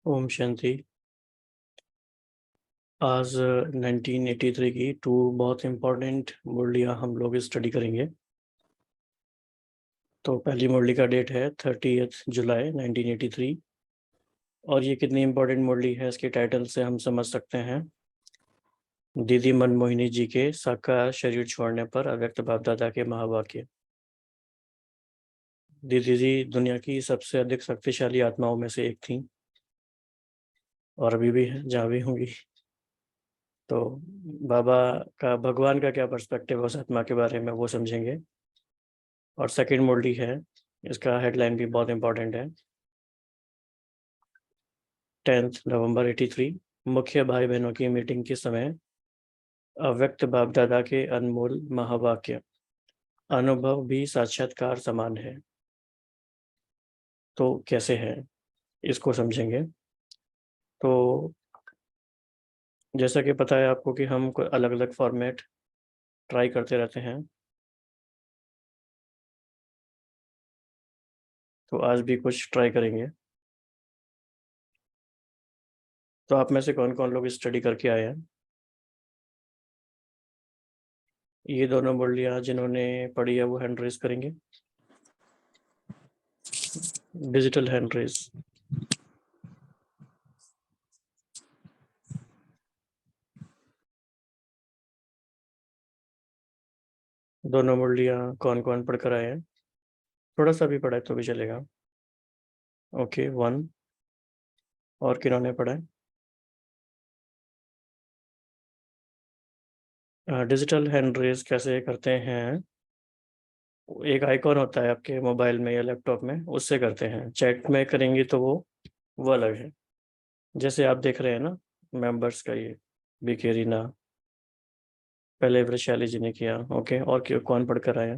ओम शांति। आज 1983 की 2 बहुत इम्पोर्टेंट मुरलियाँ हम लोग स्टडी करेंगे। तो पहली मुरली का डेट है 30 जुलाई 1983 और ये कितनी इम्पोर्टेंट मुरली है इसके टाइटल से हम समझ सकते हैं। दीदी मनमोहिनी जी के साकार शरीर छोड़ने पर अव्यक्त बाप दादा के महावाक्य। दीदी जी दुनिया की सबसे अधिक शक्तिशाली आत्माओं में से एक थी और अभी भी है, जहाँ भी होंगी। तो बाबा का भगवान का क्या पर्सपेक्टिव है उस आत्मा के बारे में वो समझेंगे। और सेकंड मुरली है, इसका हेडलाइन भी बहुत इंपॉर्टेंट है। 10 नवंबर 83 मुख्य भाई बहनों की मीटिंग के समय अव्यक्त बाप दादा के अनमोल महावाक्य, अनुभव भी साक्षात्कार समान है। तो कैसे है इसको समझेंगे। तो जैसा कि पता है आपको कि हम अलग अलग फॉर्मेट ट्राई करते रहते हैं, तो आज भी कुछ ट्राई करेंगे। तो आप में से कौन कौन लोग स्टडी करके आए हैं? ये दोनों मुरलियाँ जिन्होंने पढ़ी है वो हैंड रेज करेंगे। Digital hand raise. दोनों मुरलियाँ कौन कौन पढ़कर आए हैं? थोड़ा सा भी पढ़ा है तो भी चलेगा। ओके 1। और किन्होंने पढ़ा है? डिजिटल हैंड रेज कैसे करते हैं? एक आइकॉन होता है आपके मोबाइल में या लैपटॉप में, उससे करते हैं। चैट में करेंगे तो वो अलग है। जैसे आप देख रहे हैं ना मेंबर्स का, ये बीके रीना, पहले वैशाली जी ने किया। ओके, और कौन पढ़कर आया?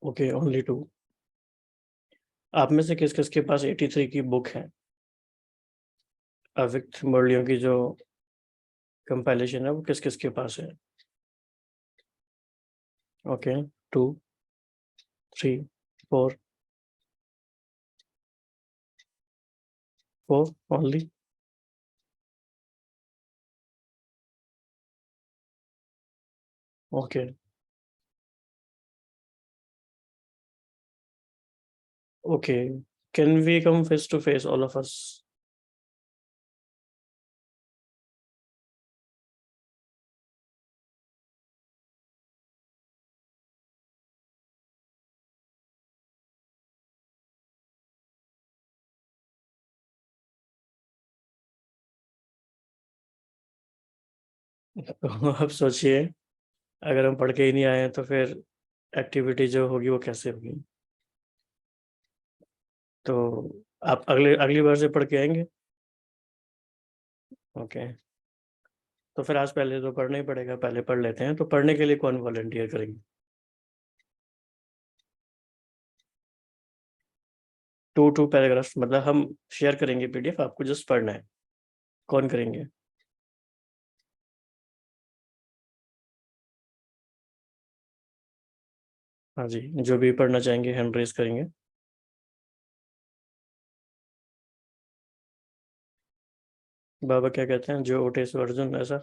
Okay, only 2। आप में से किस किस के पास 83 की बुक है? अव्यक्त मुरलियों की जो कंपाइलेशन है वो किस किस के पास है? Okay 2 3 4 4 only. Okay okay, can we come face to face all of us? आप सोचिए, अगर हम पढ़ के ही नहीं आए हैं तो फिर एक्टिविटी जो होगी वो कैसे होगी? तो आप अगले अगली बार से पढ़ के आएंगे? ओके, तो फिर आज पहले तो पढ़ना ही पड़ेगा, पहले पढ़ लेते हैं। तो पढ़ने के लिए कौन वॉलंटियर करेंगे? 2 पैराग्राफ, मतलब हम शेयर करेंगे पीडीएफ, आपको जस्ट पढ़ना है। कौन करेंगे? हाँ जी, जो भी पढ़ना चाहेंगे हैंड रेज करेंगे। बाबा क्या कहते हैं, जो उठे सो अर्जुन, ऐसा?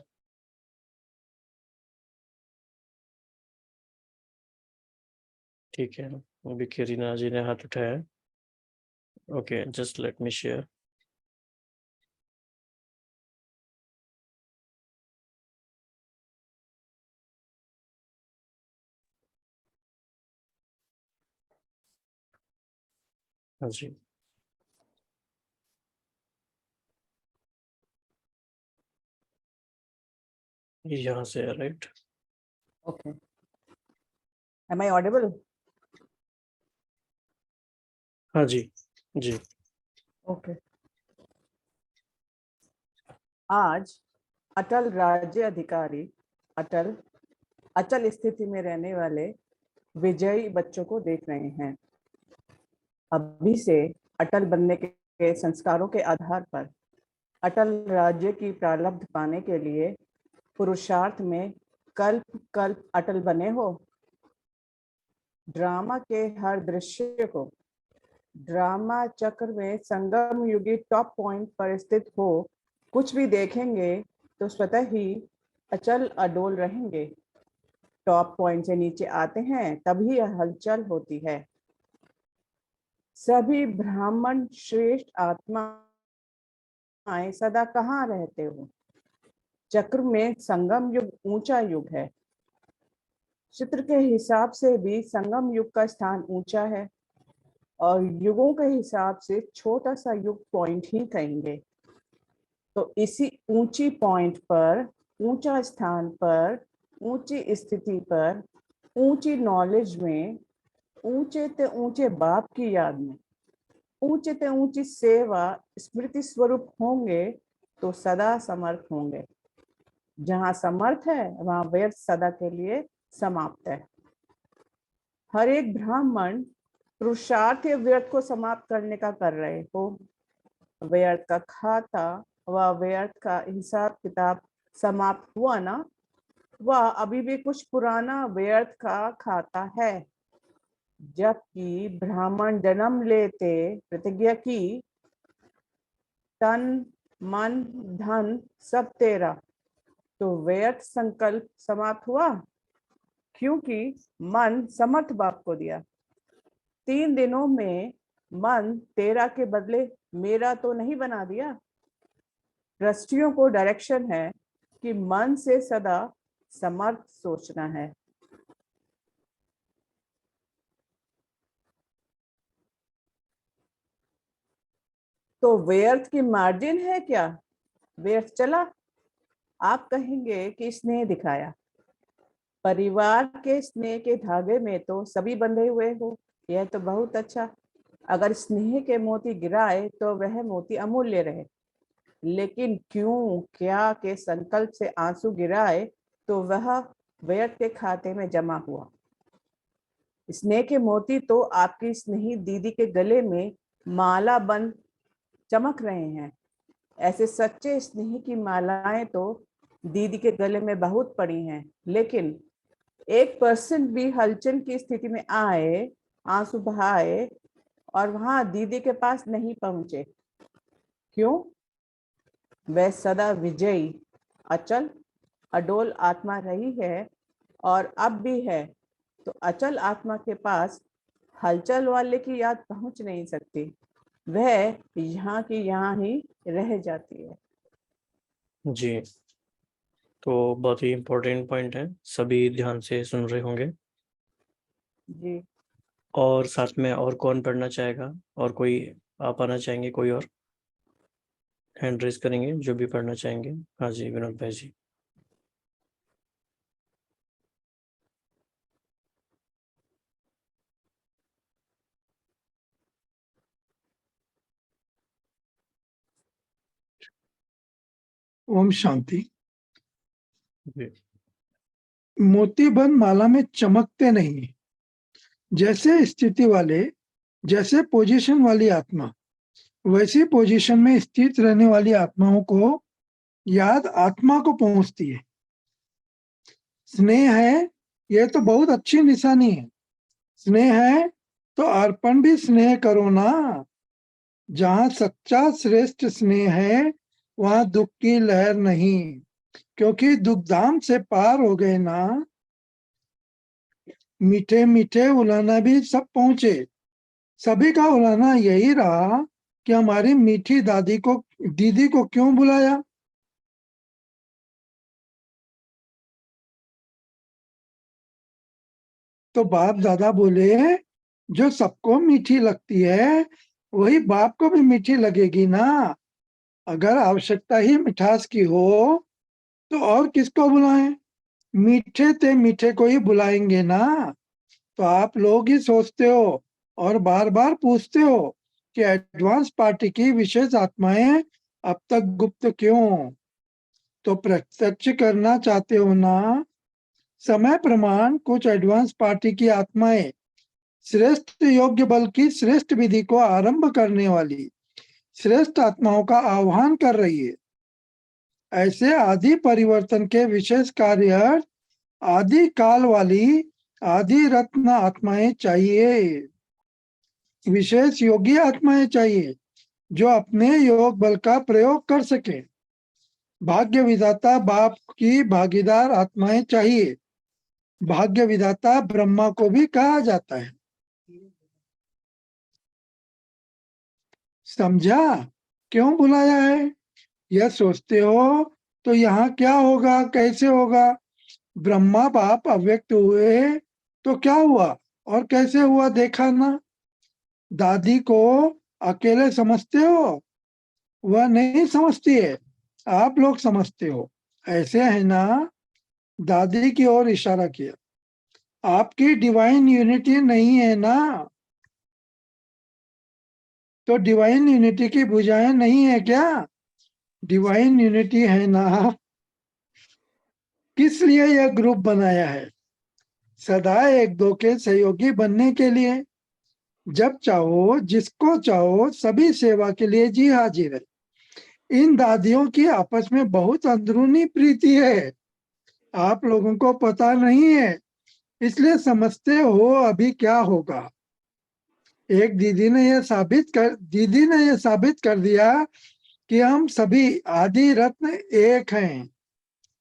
ठीक है, अभी केरीना जी ने हाथ उठाया है। Okay, just let me share. हाँ जी, यहाँ से है, right? Okay. Am I audible? हाँ जी जी। Okay. आज अटल राज्य अधिकारी, अटल अचल स्थिति में रहने वाले विजयी बच्चों को देख रहे हैं। अभी से अटल बनने के संस्कारों के आधार पर अटल राज्य की प्रारब्ध पाने के लिए पुरुषार्थ में कल्प कल्प अटल बने हो। ड्रामा के हर दृश्य को ड्रामा चक्र में संगम युगी टॉप पॉइंट पर स्थित हो कुछ भी देखेंगे तो स्वतः ही अचल अडोल रहेंगे। टॉप पॉइंट से नीचे आते हैं तभी हलचल होती है। सभी ब्राह्मण श्रेष्ठ आत्माएं सदा कहाँ रहते हो? चक्र में संगम युग ऊंचा युग है। चित्र के हिसाब से भी संगम युग का स्थान ऊंचा है और युगों के हिसाब से छोटा सा युग पॉइंट ही कहेंगे। तो इसी ऊंची पॉइंट पर, ऊंचा स्थान पर, ऊंची स्थिति पर, ऊंची नॉलेज में, ऊंचे ते ऊंचे बाप की याद में, ऊंचे ते ऊंची सेवा स्मृति स्वरूप होंगे तो सदा समर्थ होंगे। जहां समर्थ है वहां व्यर्थ सदा के लिए समाप्त है। हर एक ब्राह्मण पुरुषार्थ व्यर्थ को समाप्त करने का कर रहे हो। व्यर्थ का खाता व व्यर्थ का हिसाब किताब समाप्त हुआ ना, वह अभी भी कुछ पुराना व्यर्थ का खाता है। जबकि ब्राह्मण जन्म लेते प्रतिज्ञा की तन मन धन सब तेरा, तो व्यर्थ संकल्प समाप्त हुआ क्योंकि मन समर्थ बाप को दिया। 3 दिनों में मन तेरा के बदले मेरा तो नहीं बना दिया। ट्रस्टियों को डायरेक्शन है कि मन से सदा समर्थ सोचना है। तो व्यर्थ की मार्जिन है क्या? व्यर्थ चला, आप कहेंगे कि स्नेह दिखाया। परिवार के स्नेह के धागे में तो सभी बंधे हुए हो, यह तो बहुत अच्छा। अगर स्नेह के मोती गिराए तो वह मोती अमूल्य रहे, लेकिन क्यों क्या के संकल्प से आंसू गिराए तो वह व्यर्थ के खाते में जमा हुआ। स्नेह के मोती तो आपकी स्नेही दीदी के गले में माला बंद चमक रहे हैं। ऐसे सच्चे स्नेह की मालाएं तो दीदी के गले में बहुत पड़ी हैं, लेकिन 1% भी हलचल की स्थिति में आए, आंसू बहाए और वहां दीदी के पास नहीं पहुंचे। क्यों? वह सदा विजयी, अचल, अडोल आत्मा रही है और अब भी है। तो अचल आत्मा के पास हलचल वाले की याद पहुंच नहीं सकती, वह यहाँ की यहाँ ही रह जाती है। जी, तो बहुत ही इम्पोर्टेंट पॉइंट है, सभी ध्यान से सुन रहे होंगे। जी, और साथ में और कौन पढ़ना चाहेगा? और कोई आप आना चाहेंगे? कोई और हैंड रेज करेंगे जो भी पढ़ना चाहेंगे? हाँ जी, विनोद भाई जी। ओम शांति। जी, मोतीबंद माला में चमकते नहीं, जैसे स्थिति वाले, जैसे पोजीशन वाली आत्मा, वैसी पोजीशन में स्थित रहने वाली आत्माओं को याद आत्मा को पहुंचती है। स्नेह है, यह तो बहुत अच्छी निशानी है। स्नेह है तो अर्पण भी स्नेह करो ना। जहां सच्चा श्रेष्ठ स्नेह है वहां दुख की लहर नहीं, क्योंकि दुखधाम से पार हो गए ना। मीठे मीठे उलाना भी सब पहुंचे। सभी का उलाना यही रहा कि हमारी मीठी दीदी को क्यों बुलाया। तो बाप दादा बोले, जो सबको मीठी लगती है वही बाप को भी मीठी लगेगी ना। अगर आवश्यकता ही मिठास की हो तो और किसको बुलाएं? मीठे ते मीठे को ही बुलाएंगे ना। तो आप लोग ही सोचते हो और बार बार पूछते हो कि एडवांस पार्टी की विशेष आत्माएं अब तक गुप्त क्यों? तो प्रत्यक्ष करना चाहते हो ना। समय प्रमाण कुछ एडवांस पार्टी की आत्माएं श्रेष्ठ योग्य बल की श्रेष्ठ विधि को आरंभ करने वाली श्रेष्ठ आत्माओं का आह्वान कर रही है। ऐसे आदि परिवर्तन के विशेष कार्य आदि काल वाली आदि रत्न आत्माएं चाहिए, विशेष योगी आत्माएं चाहिए जो अपने योग बल का प्रयोग कर सके। भाग्य विधाता बाप की भागीदार आत्माएं चाहिए। भाग्य विधाता ब्रह्मा को भी कहा जाता है। समझा क्यों बुलाया है? यह सोचते हो तो यहाँ क्या होगा, कैसे होगा? ब्रह्मा बाप अव्यक्त हुए तो क्या हुआ और कैसे हुआ देखा ना। दादी को अकेले समझते हो, वह नहीं समझती है, आप लोग समझते हो। ऐसे है ना? दादी की ओर इशारा किया। आपकी डिवाइन यूनिटी नहीं है ना, तो डिवाइन यूनिटी की भुजाएं नहीं है क्या? डिवाइन यूनिटी है ना। किस लिए यह ग्रुप बनाया है? सदा एक दो के सहयोगी बनने के लिए। जब चाहो जिसको चाहो सभी सेवा के लिए जी हाजिर है। इन दादियों की आपस में बहुत अंदरूनी प्रीति है, आप लोगों को पता नहीं है, इसलिए समझते हो अभी क्या होगा। एक दीदी ने यह साबित कर दिया कि हम सभी आदि रत्न एक हैं।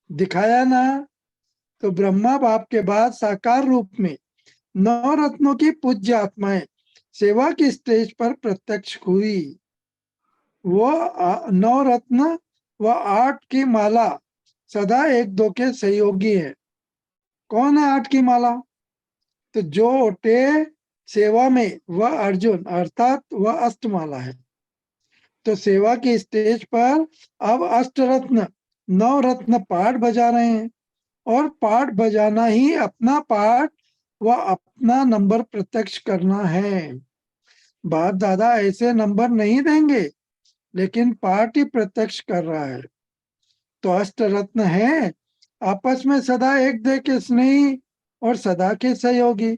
दिखाया ना? तो ब्रह्मा बाप के बाद साकार रूप में 9 रत्नों की पूज्य आत्माएं सेवा की स्टेज पर प्रत्यक्ष हुई। वो 9 रत्न व 8 की माला सदा एक दो के सहयोगी है। कौन है 8 की माला? तो जो ओटे सेवा में वह अर्जुन अर्थात वह अष्टमाला है। तो सेवा की स्टेज पर अब अष्टरत्न 9 रत्न पाठ बजा रहे हैं, और पाठ बजाना ही अपना पाठ व अपना नंबर प्रत्यक्ष करना है। बाप दादा ऐसे नंबर नहीं देंगे, लेकिन पाठ ही प्रत्यक्ष कर रहा है। तो अष्ट रत्न है आपस में सदा एक दे के स्नेही और सदा के सहयोगी,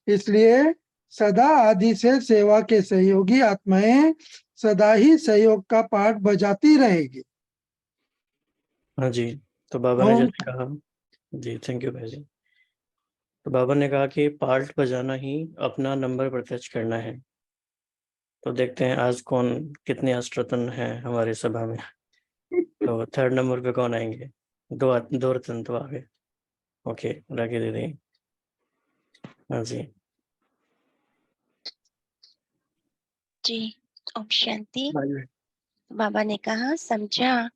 इसलिए सदा आदि से सेवा के सहयोगी आत्माएं सदा ही सहयोग का पाठ बजाती रहेगी। हाँ जी। तो बाबा ने ओम जैसे कहा, जी थैंक यू भाई जी। तो बाबा ने कहा कि पार्ट बजाना ही अपना नंबर प्रत्यक्ष करना है। तो देखते हैं आज कौन कितने अष्टरत्न हैं हमारी सभा में। तो थर्ड नंबर पे कौन आएंगे? दो रत्न तो आ गए। ओके, राखी दीदी। हाँ जी। जी, ओम शांति। बाबा ने कहा समझा,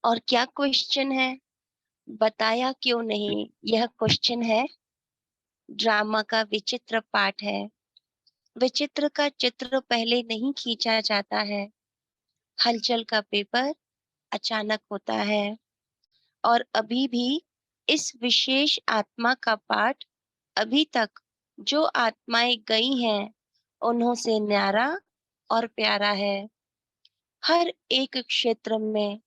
और क्या क्वेश्चन है? बताया क्यों नहीं, यह क्वेश्चन है। ड्रामा का विचित्र पाठ है। विचित्र का चित्र पहले नहीं खींचा जाता है, हलचल का पेपर अचानक होता है। और अभी भी इस विशेष आत्मा का पाठ अभी तक जो आत्माएं गई हैं उन्हों से न्यारा और प्यारा है। हर एक क्षेत्र में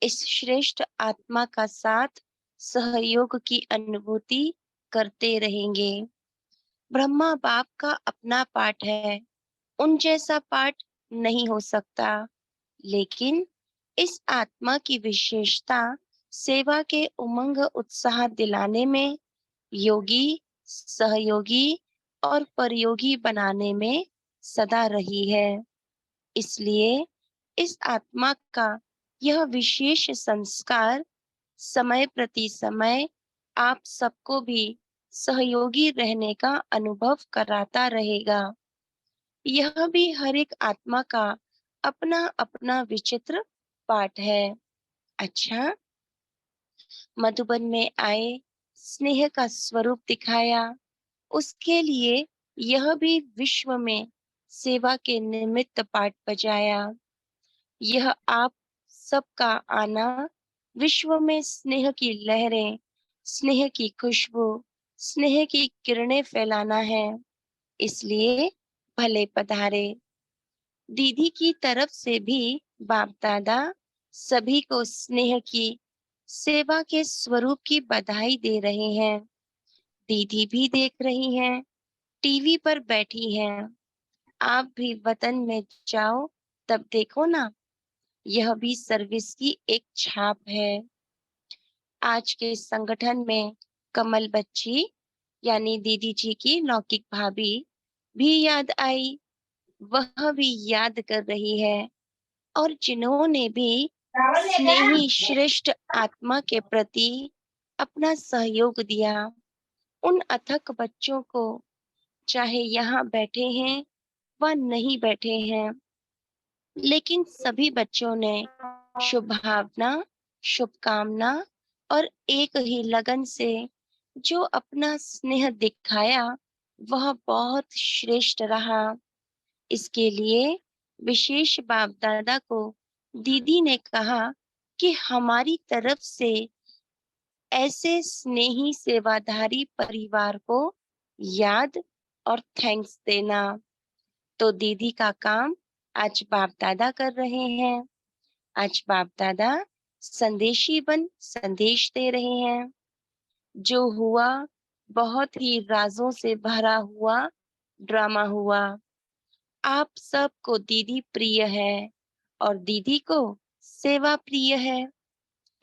इस श्रेष्ठ आत्मा का साथ सहयोग की अनुभूति करते रहेंगे। ब्रह्मा बाप का अपना पाठ है, उन जैसा पाठ नहीं हो सकता, लेकिन इस आत्मा की विशेषता सेवा के उमंग उत्साह दिलाने में, योगी सहयोगी और परयोगी बनाने में सदा रही है। इसलिए इस आत्मा का यह विशेष संस्कार समय प्रति समय आप सबको भी सहयोगी रहने का अनुभव कराता रहेगा। यह भी हर एक आत्मा का अपना अपना विचित्र पाठ है। अच्छा, मधुबन में आए, स्नेह का स्वरूप दिखाया, उसके लिए यह भी विश्व में सेवा के निमित्त पाठ बजाया। यह आप सबका आना विश्व में स्नेह की लहरें, स्नेह की खुशबू, स्नेह की किरणें फैलाना है, इसलिए भले पधारे। दीदी की तरफ से भी बाप दादा सभी को स्नेह की सेवा के स्वरूप की बधाई दे रहे हैं। दीदी भी देख रही हैं, टीवी पर बैठी हैं। आप भी वतन में जाओ तब देखो ना, यह भी सर्विस की एक छाप है। आज के संगठन में कमल बच्ची यानी दीदी जी की लौकिक भाभी भी याद आई। वह भी याद कर रही है, और जिन्होंने भी स्नेही श्रेष्ठ आत्मा के प्रति अपना सहयोग दिया, उन अथक बच्चों को, चाहे यहाँ बैठे हैं व नहीं बैठे हैं, लेकिन सभी बच्चों ने शुभ भावना, शुभकामना और एक ही लगन से जो अपना स्नेह दिखाया, वह बहुत श्रेष्ठ रहा। इसके लिए विशेष बाप दादा को दीदी ने कहा कि हमारी तरफ से ऐसे स्नेही सेवाधारी परिवार को याद और थैंक्स देना। तो दीदी का काम आज बाप दादा कर रहे हैं। आज बाप दादा संदेशी बन संदेश दे रहे हैं। जो हुआ बहुत ही राजों से भरा हुआ ड्रामा हुआ। आप सबको दीदी प्रिय है और दीदी को सेवा प्रिय है,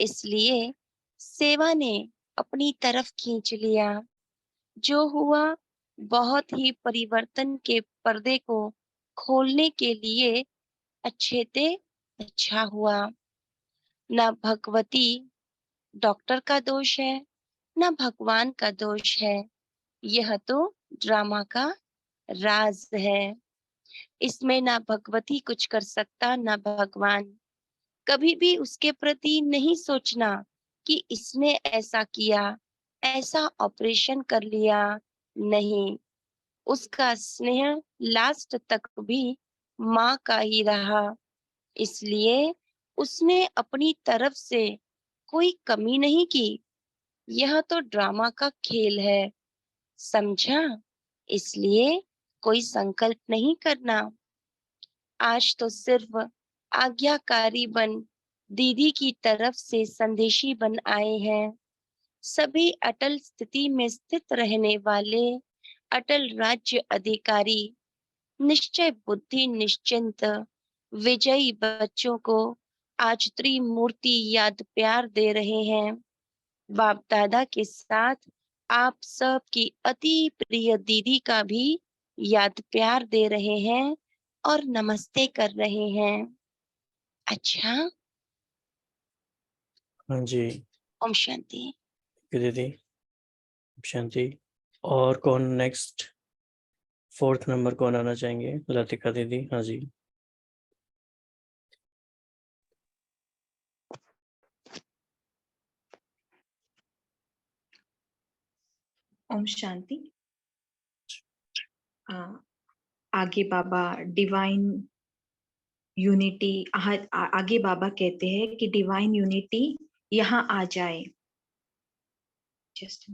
इसलिए सेवा ने अपनी तरफ खींच लिया। जो हुआ बहुत ही परिवर्तन के पर्दे को खोलने के लिए अच्छे ते अच्छा हुआ। न भगवती डॉक्टर का दोष है, न भगवान का दोष है, यह तो ड्रामा का राज है। इसमें ना भगवती कुछ कर सकता, ना भगवान। कभी भी उसके प्रति नहीं सोचना कि इसने ऐसा किया, ऐसा ऑपरेशन कर लिया, नहीं। उसका स्नेह लास्ट तक भी माँ का ही रहा, इसलिए उसने अपनी तरफ से कोई कमी नहीं की। यह तो ड्रामा का खेल है, समझा? इसलिए कोई संकल्प नहीं करना। आज तो सिर्फ आज्ञाकारी बन दीदी की तरफ से संदेशी बन आए हैं। सभी अटल स्थिति में स्थित रहने वाले अटल राज्य अधिकारी निश्चय बुद्धि निश्चिंत विजयी बच्चों को आज त्रिमूर्ति याद प्यार दे रहे हैं। बाप दादा के साथ आप सब की अति प्रिय दीदी का भी याद प्यार दे रहे हैं और नमस्ते कर रहे हैं। अच्छा, हाँ जी ओम शांति। दीदी, शांति। और कौन नेक्स्ट? 4th नंबर कौन आना चाहेंगे? लतिका दीदी। हाँ जी। ओम शांति। आगे बाबा डिवाइन यूनिटी, आगे बाबा कहते हैं कि डिवाइन यूनिटी यहाँ आ जाए। जस्ट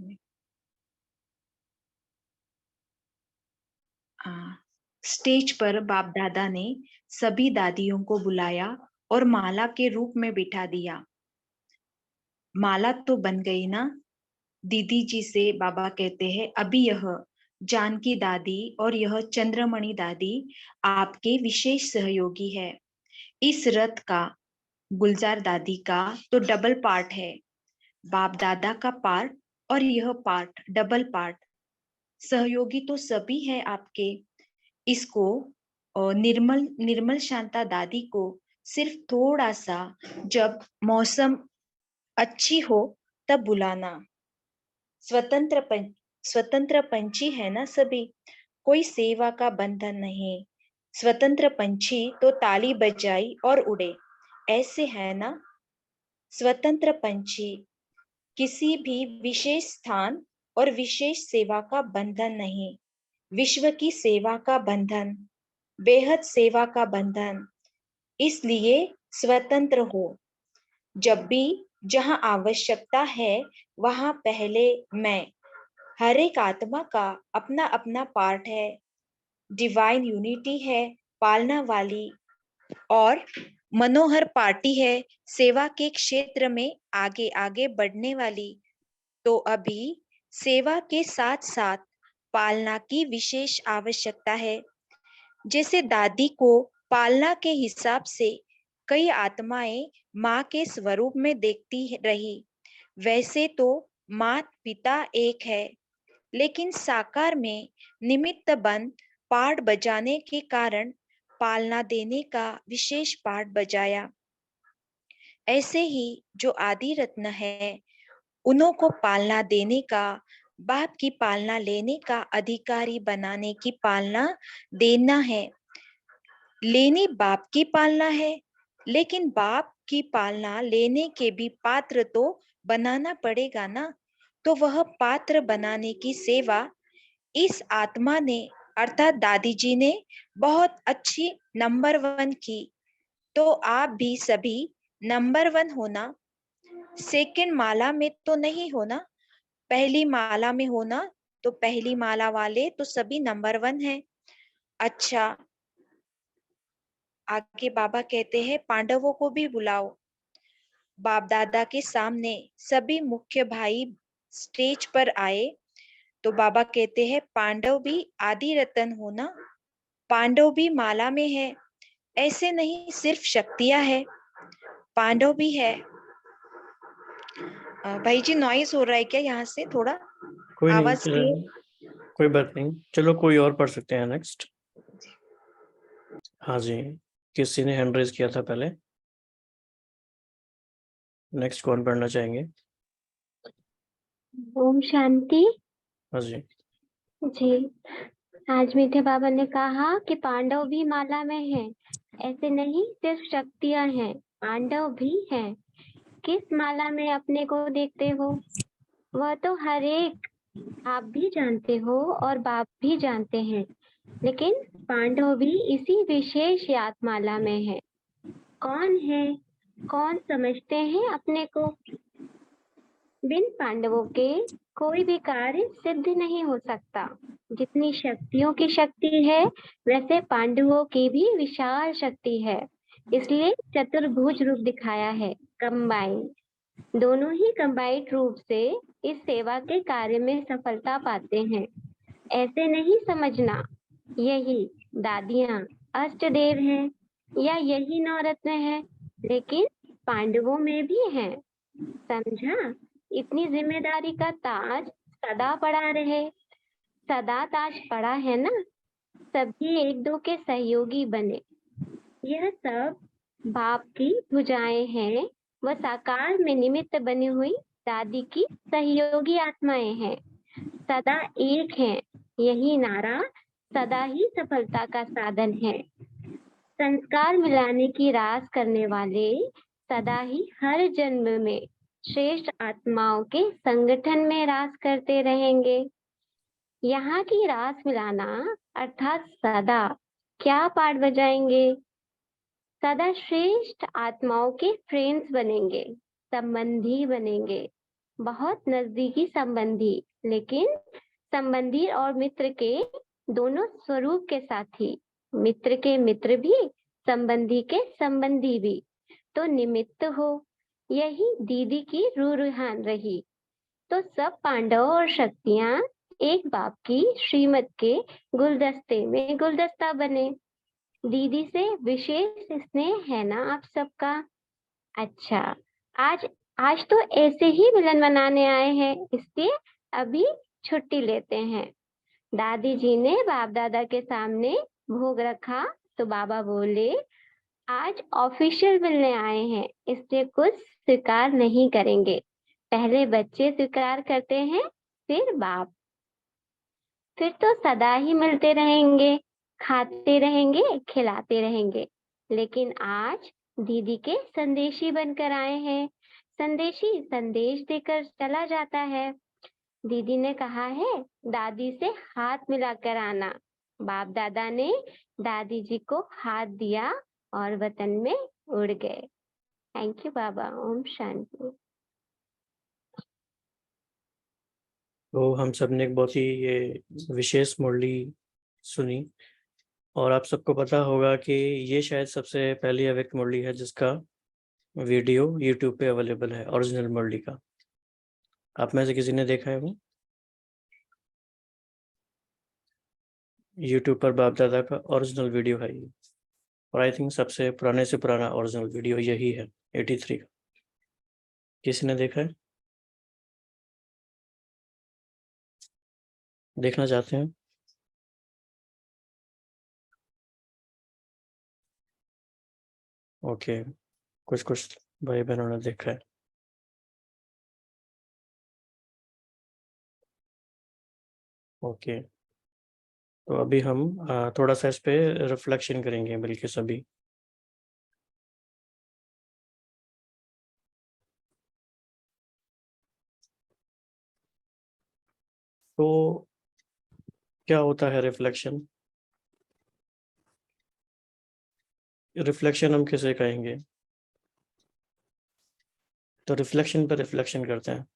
स्टेज पर बाप दादा ने सभी दादियों को बुलाया और माला के रूप में बिठा दिया। माला तो बन गई ना? दीदी जी से बाबा कहते हैं, अभी यह जानकी दादी और यह चंद्रमणि दादी आपके विशेष सहयोगी है। इस रथ का गुलजार दादी का तो डबल पार्ट है, बाप दादा का पार्ट और यह पार्ट डबल पार्ट। सहयोगी तो सभी है आपके। इसको निर्मल शांता दादी को सिर्फ थोड़ा सा जब मौसम अच्छी हो तब बुलाना। स्वतंत्र पंछी है ना सभी, कोई सेवा का बंधन नहीं। स्वतंत्र पंछी तो ताली बजाई और उड़े, ऐसे है ना। स्वतंत्र पंछी किसी भी विशेष स्थान और विशेष सेवा का बंधन नहीं। विश्व की सेवा का बंधन, बेहद सेवा का बंधन। इसलिए स्वतंत्र हो। जब भी जहां आवश्यकता है वहां पहले मैं। हर एक आत्मा का अपना अपना पार्ट है। डिवाइन यूनिटी है पालना वाली, और मनोहर पार्टी है सेवा के क्षेत्र में आगे आगे बढ़ने वाली। तो अभी सेवा के साथ साथ पालना की विशेष आवश्यकता है। जैसे दादी को पालना के हिसाब से कई आत्माएं माँ के स्वरूप में देखती रही, वैसे तो माता पिता एक है, लेकिन साकार में निमित्त बन पाठ बजाने के कारण पालना देने का विशेष पाठ बजाया। ऐसे ही जो आदि रत्न है, उन्हों को पालना देने का, बाप की पालना लेने का अधिकारी बनाने की पालना देना है। लेनी बाप की पालना है, लेकिन बाप की पालना लेने के भी पात्र तो बनाना पड़ेगा ना। तो वह पात्र बनाने की सेवा इस आत्मा ने अर्थात दादी जी ने बहुत अच्छी नंबर 1 की। तो आप भी सभी नंबर 1 होना। सेकंड माला में तो नहीं होना, पहली माला में होना। तो पहली माला वाले तो सभी नंबर 1 है। अच्छा, आगे बाबा कहते हैं पांडवों को भी बुलाओ। बाप दादा के सामने सभी मुख्य भाई स्टेज पर आए। तो बाबा कहते हैं पांडव भी आदि रतन होना, पांडव भी माला में है। ऐसे नहीं सिर्फ शक्तियां है, पांडव भी है। भाई जी नॉइस हो रहा है क्या यहाँ से? थोड़ा कोई नहीं, आवाज क्लियर। कोई बात नहीं, चलो कोई और पढ़ सकते हैं नेक्स्ट। हाँ जी, किसी ने हैंड रेज किया था पहले, नेक्स्ट कौन पढ़ना चाहेंगे? ओम शांति। हाँ जी। जी, आज मीठे बाबा ने कहा कि पांडव भी माला में हैं। ऐसे नहीं सिर्फ शक्तियां हैं, पांडव भी हैं। किस माला में अपने को देखते हो? वह तो हर एक आप भी जानते हो और बाप भी जानते हैं, लेकिन पांडव भी इसी विशेष याद माला में है। कौन है? कौन समझते हैं अपने को? बिन पांडवों के कोई भी कार्य सिद्ध नहीं हो सकता। जितनी शक्तियों की शक्ति है, वैसे पांडवों की भी विशाल शक्ति है। इसलिए चतुर्भुज रूप दिखाया है, कंबाइन। दोनों ही कंबाइंड रूप से इस सेवा के कार्य में सफलता पाते हैं। ऐसे नहीं समझना यही दादियां अष्टदेव हैं या यही नवरत्न है, लेकिन पांडवों में भी हैं। समझा? इतनी जिम्मेदारी का ताज सदा पड़ा रहे। सदा ताज पड़ा है ना, सभी एक दो के सहयोगी बने। यह सब बाप की भुजाएं हैं, वह साकार में निमित्त बनी हुई दादी की सहयोगी आत्माएं हैं। सदा एक हैं, यही नारा सदा ही सफलता का साधन है। संस्कार मिलाने की रास करने वाले सदा ही हर जन्म में श्रेष्ठ आत्माओं के संगठन में रास करते रहेंगे। यहाँ की रास मिलाना अर्थात सदा क्या पाठ बजाएंगे? सदा श्रेष्ठ आत्माओं के फ्रेंड्स बनेंगे, संबंधी बनेंगे, बहुत नजदीकी संबंधी। लेकिन संबंधी और मित्र के दोनों स्वरूप के साथी, मित्र के मित्र भी, संबंधी के संबंधी भी। तो निमित्त हो, यही दीदी की रूहान रही। तो सब पांडव और शक्तियां एक बाप की श्रीमत के गुलदस्ते में गुलदस्ता बने। दीदी से विशेष स्नेह है ना आप सबका? अच्छा, आज तो ऐसे ही मिलन मनाने आए हैं, इसलिए अभी छुट्टी लेते हैं। दादी जी ने बाप दादा के सामने भोग रखा तो बाबा बोले आज ऑफिशियल मिलने आए हैं, इसलिए कुछ स्वीकार नहीं करेंगे। पहले बच्चे स्वीकार करते हैं, फिर बाप। फिर तो सदा ही मिलते रहेंगे, खाते रहेंगे, खिलाते रहेंगे। लेकिन आज दीदी के संदेशी बनकर आए हैं। संदेशी संदेश देकर चला जाता है। दीदी ने कहा है दादी से हाथ मिलाकर आना। बाप दादा ने दादी जी को हाथ दिया और वतन में उड़ गए। थैंक यू बाबा। ओम शांति। तो हम सब ने एक बहुत ही ये विशेष मुरली सुनी, और आप सबको पता होगा कि ये शायद सबसे पहली अव्यक्त मुरली है जिसका वीडियो YouTube पे अवेलेबल है, ओरिजिनल मुरली का। आप में से किसी ने देखा है वो? YouTube पर बाप दादा का ओरिजिनल वीडियो है ये, और आई थिंक सबसे पुराने से पुराना ओरिजिनल वीडियो यही है, 83 का। किसी ने देखा है? देखना चाहते हैं? ओके, कुछ भाई बहनों ने देखा है। ओके, तो अभी हम थोड़ा सा इस पे रिफ्लेक्शन करेंगे बल्कि सभी। तो क्या होता है रिफ्लेक्शन? रिफ्लेक्शन हम किसे कहेंगे? तो रिफ्लेक्शन पर रिफ्लेक्शन करते हैं।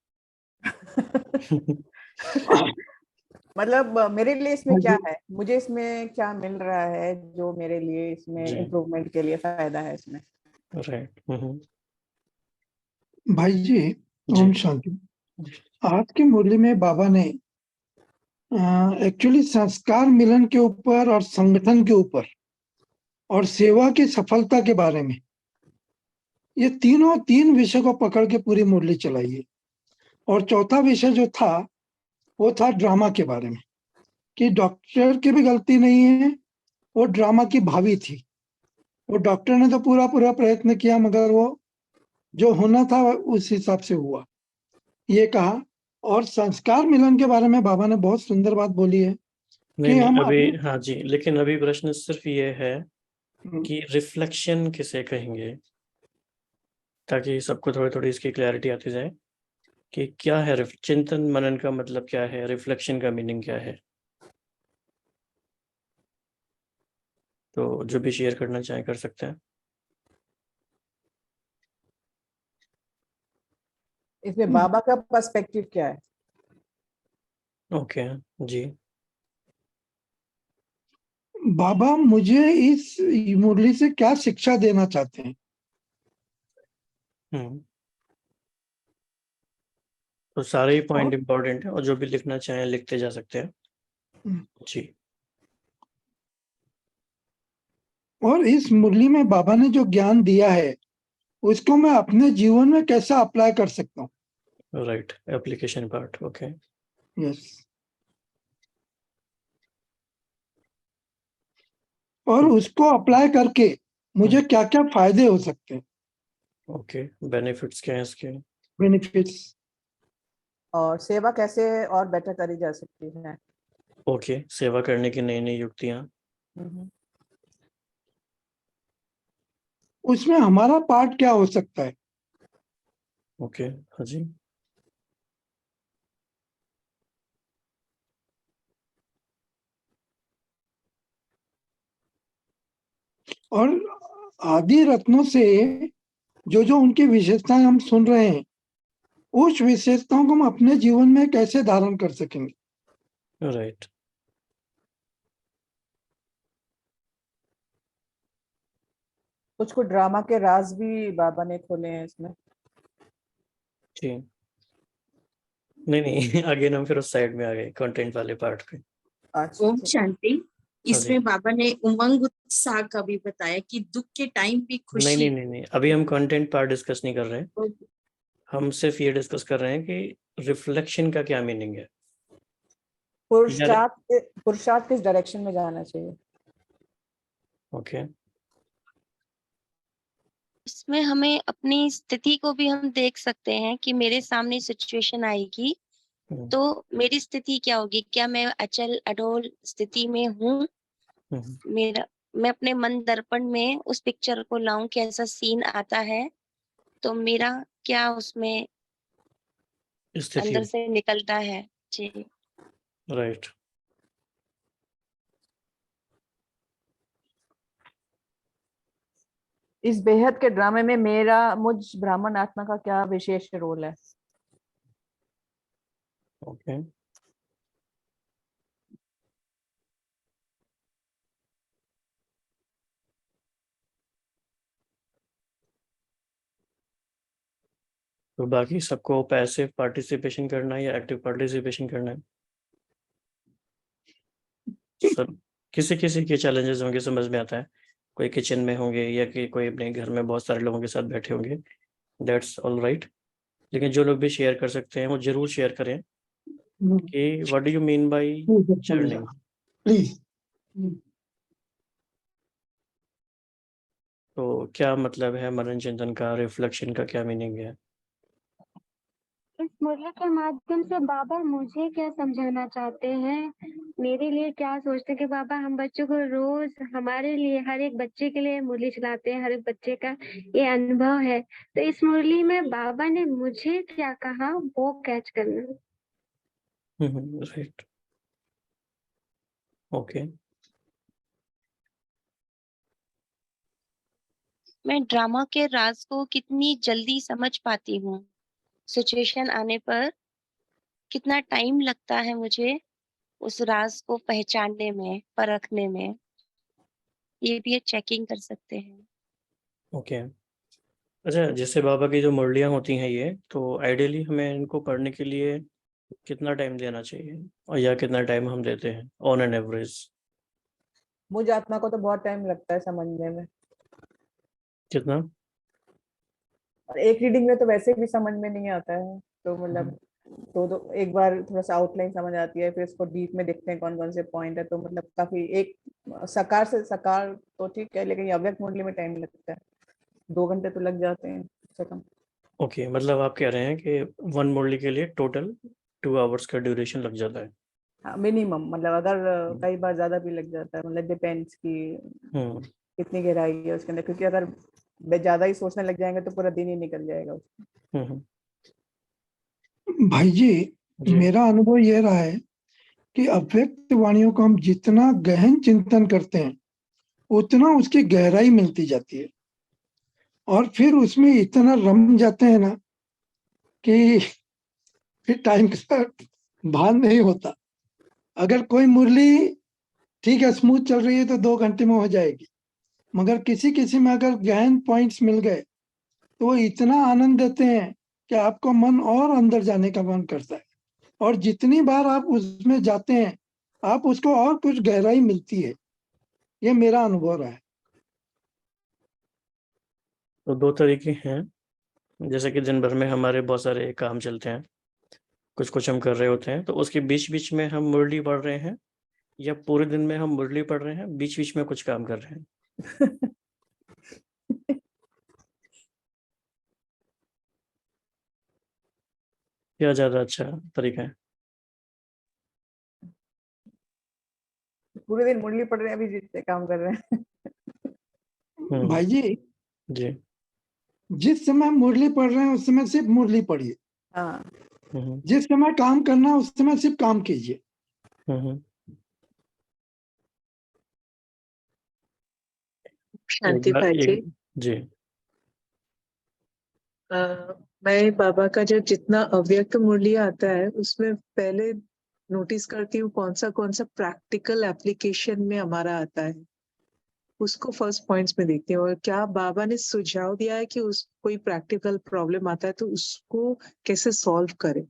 मतलब मेरे लिए इसमें हाँ क्या जी। है, मुझे इसमें क्या मिल रहा है जो मेरे लिए इसमें जी, इम्प्रूवमेंट के लिए फायदा है इसमें? राइट। भाई जी, जी, ओम शांति। आज की मुरली में बाबा ने एक्चुअली संस्कार मिलन के ऊपर और संगठन के ऊपर और सेवा की सफलता के बारे में, ये तीन विषय को पकड़ के पूरी मुरली चलाई है। और चौथा विषय जो था वो था ड्रामा के बारे में, कि डॉक्टर की भी गलती नहीं है, वो ड्रामा की भावी थी। वो डॉक्टर ने तो पूरा प्रयत्न किया, मगर वो जो होना था उस हिसाब से हुआ, ये कहा। और संस्कार मिलन के बारे में बाबा ने बहुत सुंदर बात बोली है कि नहीं हम अभी, अपने हाँ जी, लेकिन अभी प्रश्न सिर्फ ये है कि रिफ्लेक्शन किसे कहेंगे, ताकि सबको थोड़ी थोड़ी इसकी क्लैरिटी आती जाए कि क्या है चिंतन मनन का मतलब क्या है, रिफ्लेक्शन का मीनिंग क्या है। तो जो भी शेयर करना चाहे कर सकते हैं। इसमें बाबा का पर्सपेक्टिव क्या है? ओके जी। बाबा मुझे इस मुरली से क्या शिक्षा देना चाहते हैं। हम्म, तो सारे ही पॉइंट और इंपॉर्टेंट है और जो भी लिखना चाहें लिखते जा सकते हैं जी। और इस मुरली में बाबा ने जो ज्ञान दिया है उसको मैं अपने जीवन में कैसे अप्लाई कर सकता हूँ। Right, application part. Okay, yes. और उसको अप्लाई करके मुझे क्या क्या फायदे हो सकते हैं, ओके, बेनिफिट्स क्या है इसके? बेनिफिट्स। और सेवा कैसे और बेटर करी जा सकती है? ओके, सेवा करने की नई नई युक्तियां। उसमें हमारा पार्ट क्या हो सकता है। ओके, हाँ जी। और आदि रत्नों से जो उनकी विशेषताएं हम सुन रहे हैं, उस विशेषताओं को हम अपने जीवन में कैसे धारण कर सकेंगे। राइट, कुछ कुछ ड्रामा के राज भी बाबा ने खोले हैं इसमें। जी। नहीं नहीं, अगेन हम फिर उस साइड में आ गए कंटेंट वाले पार्ट पे। अच्छा, ओम ठीक। शांति। हाँ जी। इसमें बाबा ने उमंग उत्साह का भी बताया कि दुख के टाइम भी नहीं खुशी। नहीं नहीं नहीं, अभी हम कंटेंट पार्ट डिस्कस नहीं कर रहे हैं। हम सिर्फ ये डिस्कस कर रहे हैं कि रिफ्लेक्शन का क्या मीनिंग है। पुरुषार्थ किस डायरेक्शन में जाना चाहिए? ओके, इसमें हमें अपनी स्थिति को भी हम देख सकते हैं कि मेरे सामने सिचुएशन आएगी तो मेरी स्थिति क्या होगी, क्या मैं अचल अडोल स्थिति में हूँ। मैं अपने मन दर्पण में उस पिक्चर को लाऊं कि ऐसा सीन आता है तो मेरा क्या उसमें स्थिति। अंदर से निकलता है जी। राइट, इस बेहद के ड्रामे में मुझ ब्राह्मण आत्मा का क्या विशेष रोल है? ओके। तो बाकी सबको पैसिव पार्टिसिपेशन करना है या एक्टिव पार्टिसिपेशन करना है? सब किसी किसी के चैलेंजेस होंगे, समझ में आता है। कोई किचन में होंगे या कि कोई अपने घर में बहुत सारे लोगों के साथ बैठे होंगे, दैट्स ऑल राइट। लेकिन जो लोग भी शेयर कर सकते हैं वो जरूर शेयर करें, कि what do you mean by churning? Please. तो क्या मतलब है मनन चिंतन का, रिफ्लेक्शन का क्या मीनिंग है? इस मुरली के माध्यम से बाबा मुझे क्या समझाना चाहते हैं, मेरे लिए क्या सोचते हैं कि बाबा हम बच्चों को रोज हमारे लिए हर एक बच्चे के लिए मुरली चलाते हैं, हर एक बच्चे का ये अनुभव है, तो इस मुरली में बाबा ने मुझे क्या कहा वो कैच करना। Right, okay. मैं ड्रामा के राज को कितनी जल्दी समझ पाती हूँ। सिचुएशन आने पर कितना टाइम लगता है मुझे उस राज को पहचानने में, परखने में, ये भी एक चेकिंग कर सकते हैं। ओके। अच्छा, जैसे बाबा की जो मुरलियाँ होती हैं ये, तो आइडियली हमें इनको पढ़ने के लिए कितना टाइम देना चाहिए, और या कितना टाइम हम देते हैं ऑन एन एवरेज? मुझ आत्मा को तो बहुत टाइम लगता है समझने में, कितना? और एक रीडिंग में तो वैसे भी समझ में नहीं आता है, तो मतलब तो एक बार थोड़ा सा आउटलाइन समझ आती है, फिर इसको डीप में देखते हैं कौन कौन से पॉइंट है, तो मतलब काफी एक सकार से सकार तो ठीक है, लेकिन ये अव्यक्त मुरली में टाइम लगता है, 2 घंटे तो लग जाते हैं से कम। ओके, मतलब आप कह रहे हैं कि वन मुरली के लिए टोटल 2 आवर्स का ड्यूरेशन लग जाता है? हाँ मिनिमम, मतलब अगर कई बार ज्यादा भी लग जाता है, मतलब डिपेंड्स की हम्म कितनी गहराई है उसके अंदर, क्योंकि अगर ज्यादा ही सोचने लग जाएंगे तो पूरा दिन ही निकल जाएगा उसमें। हम्म भाई जी, जी। मेरा अनुभव ये रहा है कि अव्यक्त वाणियों को हम जितना गहन चिंतन करते हैं उतना उसकी गहराई मिलती जाती है, और फिर उसमें इतना रम जाते हैं ना कि फिर टाइम का भान नहीं होता। अगर कोई मुरली ठीक है स्मूथ चल रही है तो 2 घंटे में हो जाएगी, मगर किसी किसी में अगर गहन पॉइंट्स मिल गए तो वो इतना आनंद देते हैं कि आपको मन और अंदर जाने का मन करता है, और जितनी बार आप उसमें जाते हैं आप उसको और कुछ गहराई मिलती है। ये मेरा अनुभव रहा है। तो 2 तरीके हैं, जैसे कि दिन भर में हमारे बहुत सारे काम चलते हैं, कुछ कुछ हम कर रहे होते हैं, तो उसके बीच बीच में हम मुरली पढ़ रहे हैं, या पूरे दिन में हम मुरली पढ़ रहे हैं, बीच बीच में कुछ काम कर रहे हैं? क्या ज्यादा अच्छा तरीका है? पूरे दिन मुरली पढ़ रहे हैं, अभी जितने काम कर रहे हैं। भाई जी, जी। जिस समय मुरली पढ़ रहे हैं उस समय सिर्फ मुरली पढ़िए, हाँ जिस समय काम करना है उस समय सिर्फ काम कीजिए। शांति भाई जी, जी। मैं बाबा का जो जितना अव्यक्त मुरली आता है उसमें पहले नोटिस करती हूँ कौन सा प्रैक्टिकल एप्लीकेशन में हमारा आता है, उसको फर्स्ट पॉइंट्स में देखती हूँ। और क्या बाबा ने सुझाव दिया है कि उस कोई प्रैक्टिकल प्रॉब्लम आता है तो उसको कैसे सॉल्व करें,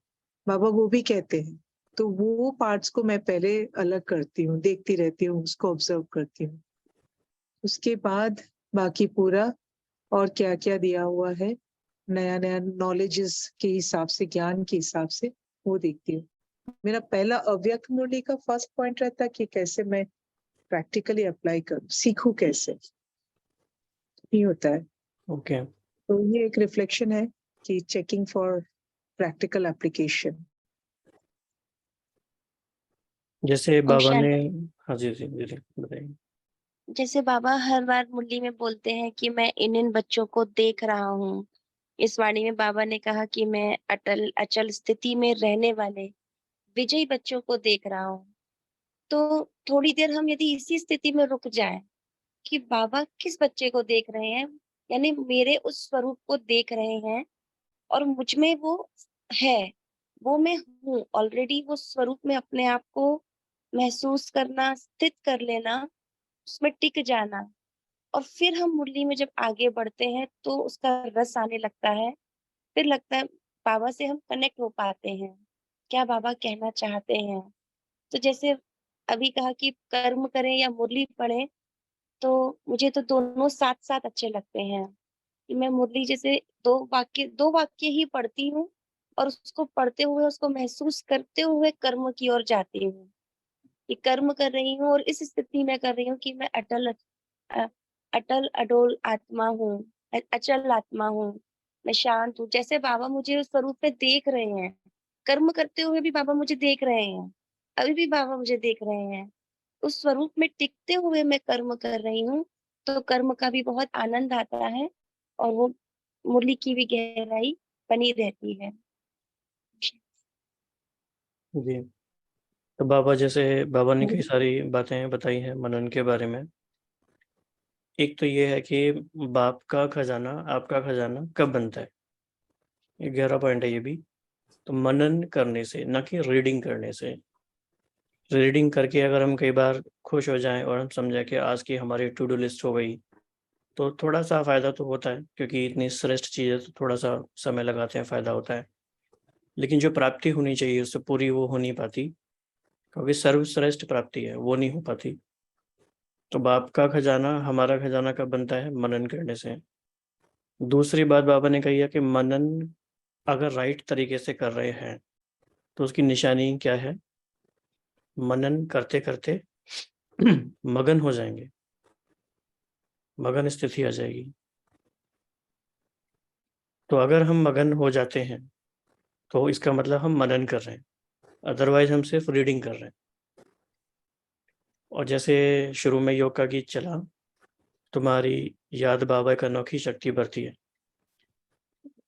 बाबा वो भी कहते हैं। तो वो पार्ट्स को मैं पहले अलग करती हूँ, देखती रहती हूँ, उसको ऑब्जर्व करती हूँ। उसके बाद बाकी पूरा और क्या क्या दिया हुआ है नया नया नॉलेजेस के हिसाब से, ज्ञान के हिसाब से वो देखती हूँ। मेरा पहला अव्यक्त मुरली का फर्स्ट पॉइंट रहता है कि कैसे मैं प्रैक्टिकली अप्लाई करूँ, सीखूं कैसे, नहीं होता है। ओके। तो ये एक रिफ्लेक्शन है कि चेकिंग फॉर प्रैक्टिकल एप्लीकेशन। जैसे बाबा ने, शांति, हाँ जी जी जी बताइए। जैसे बाबा हर बार मुरली में बोलते हैं कि मैं इन बच्चों को देख रहा हूँ। इस वाणी में बाबा ने कहा कि मैं अटल अचल स्थिति में रहने वाले विजयी बच्चों को देख रहा हूँ। तो थोड़ी देर हम यदि इसी स्थिति में रुक जाएं कि बाबा किस बच्चे को देख रहे हैं, यानी मेरे उस स्वरूप को देख रहे हैं, और मुझ में वो है, वो मैं हूँ ऑलरेडी, वो स्वरूप में अपने आप को महसूस करना, स्थित कर लेना, उसमें टिक जाना, और फिर हम मुरली में जब आगे बढ़ते हैं तो उसका रस आने लगता है। फिर लगता है बाबा से हम कनेक्ट हो पाते हैं, क्या बाबा कहना चाहते हैं। तो जैसे अभी कहा कि कर्म करें या मुरली पढ़ें, तो मुझे तो दोनों साथ साथ अच्छे लगते हैं कि मैं मुरली जैसे दो वाक्य ही पढ़ती हूँ और उसको पढ़ते हुए, उसको महसूस करते हुए कर्म की ओर जाती हूँ कि कर्म कर रही हूँ और इस स्थिति में कर रही हूँ कि मैं अटल अडोल आत्मा हूँ, अचल आत्मा हूँ, मैं शांत हूँ। जैसे बाबा मुझे उस स्वरूप में देख रहे हैं, कर्म करते हुए भी बाबा मुझे देख रहे हैं, अभी भी बाबा मुझे देख रहे हैं। उस स्वरूप में टिकते हुए मैं कर्म कर रही हूँ, तो कर्म का भी बहुत आनंद आता है और वो मुरली की भी गहराई बनी रहती है। जी। तो बाबा जैसे बाबा ने कई सारी बातें बताई हैं मनन के बारे में। एक तो ये है कि बाप का खजाना, आपका खजाना कब बनता है, ये गहरा पॉइंट है ये भी। तो मनन करने से, ना कि रीडिंग करने से। रीडिंग करके अगर हम कई बार खुश हो जाएं और हम समझें कि आज की हमारी टू डू लिस्ट हो गई, तो थोड़ा सा फ़ायदा तो होता है, क्योंकि इतनी श्रेष्ठ चीज़ है तो थोड़ा सा समय लगाते हैं, फ़ायदा होता है। लेकिन जो प्राप्ति होनी चाहिए उससे पूरी वो हो नहीं पाती, क्योंकि सर्वश्रेष्ठ प्राप्ति है, वो नहीं हो पाती। तो बाप का खजाना, हमारा खजाना कब बनता है? मनन करने से। दूसरी बात बाबा ने कही है कि मनन अगर राइट तरीके से कर रहे हैं तो उसकी निशानी क्या है? मनन करते करते मगन हो जाएंगे, मगन स्थिति आ जाएगी। तो अगर हम मगन हो जाते हैं तो इसका मतलब हम मनन कर रहे हैं, अदरवाइज हम सिर्फ रीडिंग कर रहे हैं। और जैसे शुरू में योग का गीत चला, तुम्हारी याद बाबा का अनोखी शक्ति भरती है,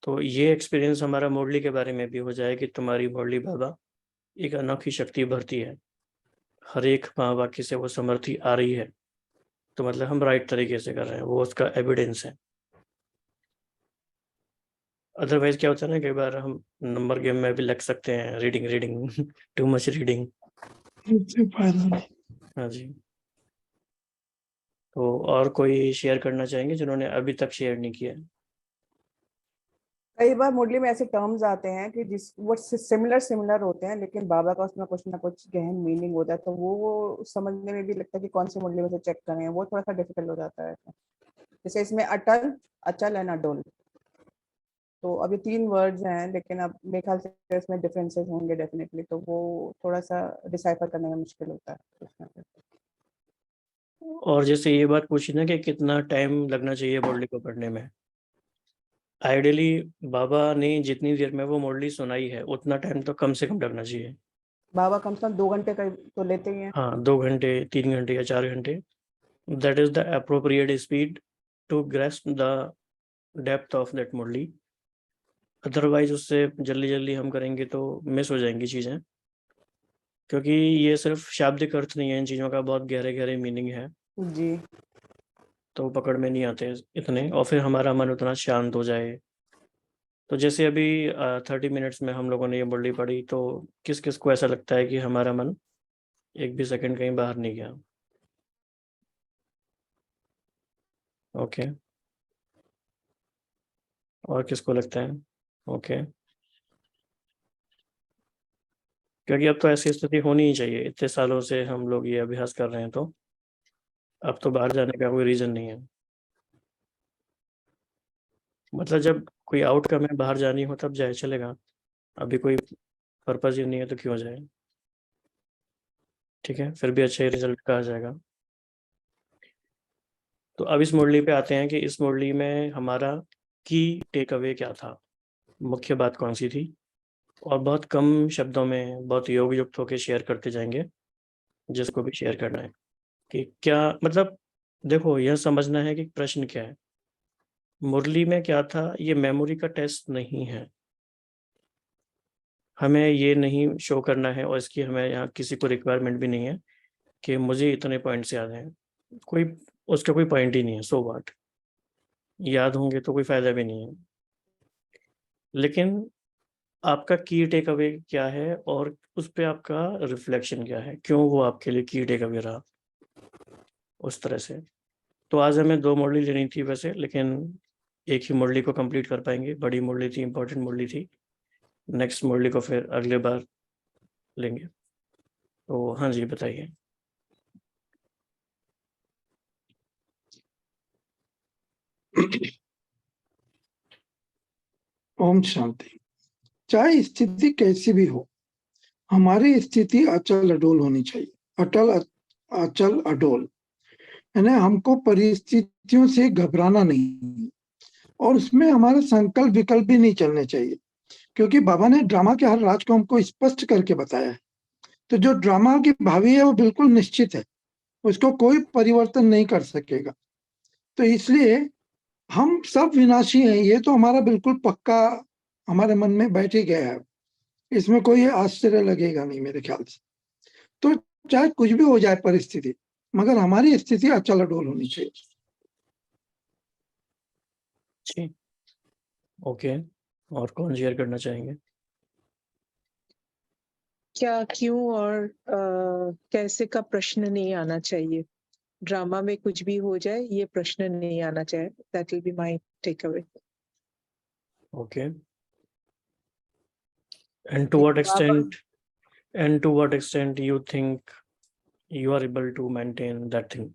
तो ये एक्सपीरियंस हमारा मुरली के बारे में भी हो जाए कि तुम्हारी मुरली बाबा एक अनोखी शक्ति भरती है, हर एक महावाक्य से वो समर्थी आ रही है, तो मतलब हम राइट तरीके से कर रहे हैं, वो उसका एविडेंस है। अदरवाइज क्या होता है ना, कई बार हम नंबर गेम में भी लग सकते हैं, reading reading too much reading. इससे फायदा नहीं। हाँ जी। तो और कोई शेयर करना चाहेंगे जिन्होंने अभी तक शेयर नहीं किया? कई बार मुरली में ऐसे टर्म्स आते हैं कि जिस वो सिमिलर होते हैं, लेकिन बाबा का उसमें कुछ ना कुछ गहन मीनिंग होता है, तो वो समझने में भी लगता है कि कौन सी मुरली में से चेक करें, वो थोड़ा सा डिफिकल्ट हो जाता है। जैसे इसमें अटल, अचल एंड अडोल, तो अभी 3 वर्ड्स हैं, लेकिन अब मेरे ख्याल से इसमें डिफरेंसेस होंगे डेफिनेटली, तो वो थोड़ा सा डिसाइफर करने में मुश्किल होता है। और जैसे ये बात पूछी ना कि कितना टाइम लगना चाहिए मुरली को पढ़ने में, आइडियली बाबा ने जितनी देर में वो मुरली सुनाई है उतना टाइम तो कम से कम लगना चाहिए। बाबा कम से कम 2 घंटे का तो लेते ही हैं। हाँ, 2 घंटे, 3 घंटे या 4 घंटे, that is the appropriate speed to grasp the depth of that murli. Otherwise उससे जल्दी जल्दी हम करेंगे तो मिस हो जाएंगी चीज़ें, क्योंकि ये सिर्फ शाब्दिक अर्थ नहीं है, इन चीज़ों का बहुत गहरे गहरे मीनिंग है, जी। तो पकड़ में नहीं आते इतने, और फिर हमारा मन उतना शांत हो जाए। तो जैसे अभी 30 मिनट्स में हम लोगों ने ये मुरली पढ़ी, तो किस किस को ऐसा लगता है कि हमारा मन एक भी सेकंड कहीं बाहर नहीं गया? ओके। और किसको लगता है? ओके। क्योंकि अब तो ऐसी स्थिति होनी ही चाहिए, इतने सालों से हम लोग ये अभ्यास कर रहे हैं, तो अब तो बाहर जाने का कोई रीज़न नहीं है। मतलब जब कोई आउटकम है बाहर जानी हो तब जाए, चलेगा। अभी कोई पर्पज़ ही नहीं है तो क्यों जाए? ठीक है, फिर भी अच्छा ही रिजल्ट का आ जाएगा। तो अब इस मुरली पे आते हैं कि इस मुरली में हमारा की टेक अवे क्या था, मुख्य बात कौन सी थी, और बहुत कम शब्दों में बहुत योग युक्त होकर शेयर करते जाएंगे, जिसको भी शेयर करना है कि क्या मतलब। देखो, यह समझना है कि प्रश्न क्या है, मुरली में क्या था, ये मेमोरी का टेस्ट नहीं है। हमें ये नहीं शो करना है, और इसकी हमें यहाँ किसी को रिक्वायरमेंट भी नहीं है कि मुझे इतने पॉइंट्स याद हैं। कोई उसका कोई पॉइंट ही नहीं है, सो व्हाट, याद होंगे तो कोई फ़ायदा भी नहीं है। लेकिन आपका की टेक अवे क्या है, और उस पे आपका रिफ्लेक्शन क्या है, क्यों वो आपके लिए की टेक अवे रहा, उस तरह से। तो आज हमें 2 मुरली लेनी थी वैसे, लेकिन एक ही मुरली को कंप्लीट कर पाएंगे, बड़ी मुरली थी, इंपॉर्टेंट मुरली थी। नेक्स्ट मुरली को फिर अगले बार लेंगे। तो हाँ जी, बताइए। ओम शांति। चाहे स्थिति कैसी भी हो, हमारी स्थिति अचल अडोल होनी चाहिए। अचल अडोल यानी हमको परिस्थितियों से घबराना नहीं, और उसमें हमारे संकल्प विकल्प भी नहीं चलने चाहिए, क्योंकि बाबा ने ड्रामा के हर राज को हमको स्पष्ट करके बताया है। तो जो ड्रामा की भावी है वो बिल्कुल निश्चित है, उसको कोई परिवर्तन नहीं कर सकेगा। तो इसलिए हम सब विनाशी हैं, ये तो हमारा बिल्कुल पक्का हमारे मन में बैठ ही गया है, इसमें कोई आश्चर्य लगेगा नहीं मेरे ख्याल से। तो चाहे कुछ भी हो जाए परिस्थिति, मगर हमारी स्थिति अचल अडोल होनी चाहिए। जी, ओके। और कौन शेयर करना चाहेंगे? क्या, क्यों और कैसे का प्रश्न नहीं आना चाहिए। ड्रामा में कुछ भी हो जाए, ये प्रश्न नहीं आना चाहिए। That will be my takeaway. Okay. And to what extent you think you are able to maintain that thing?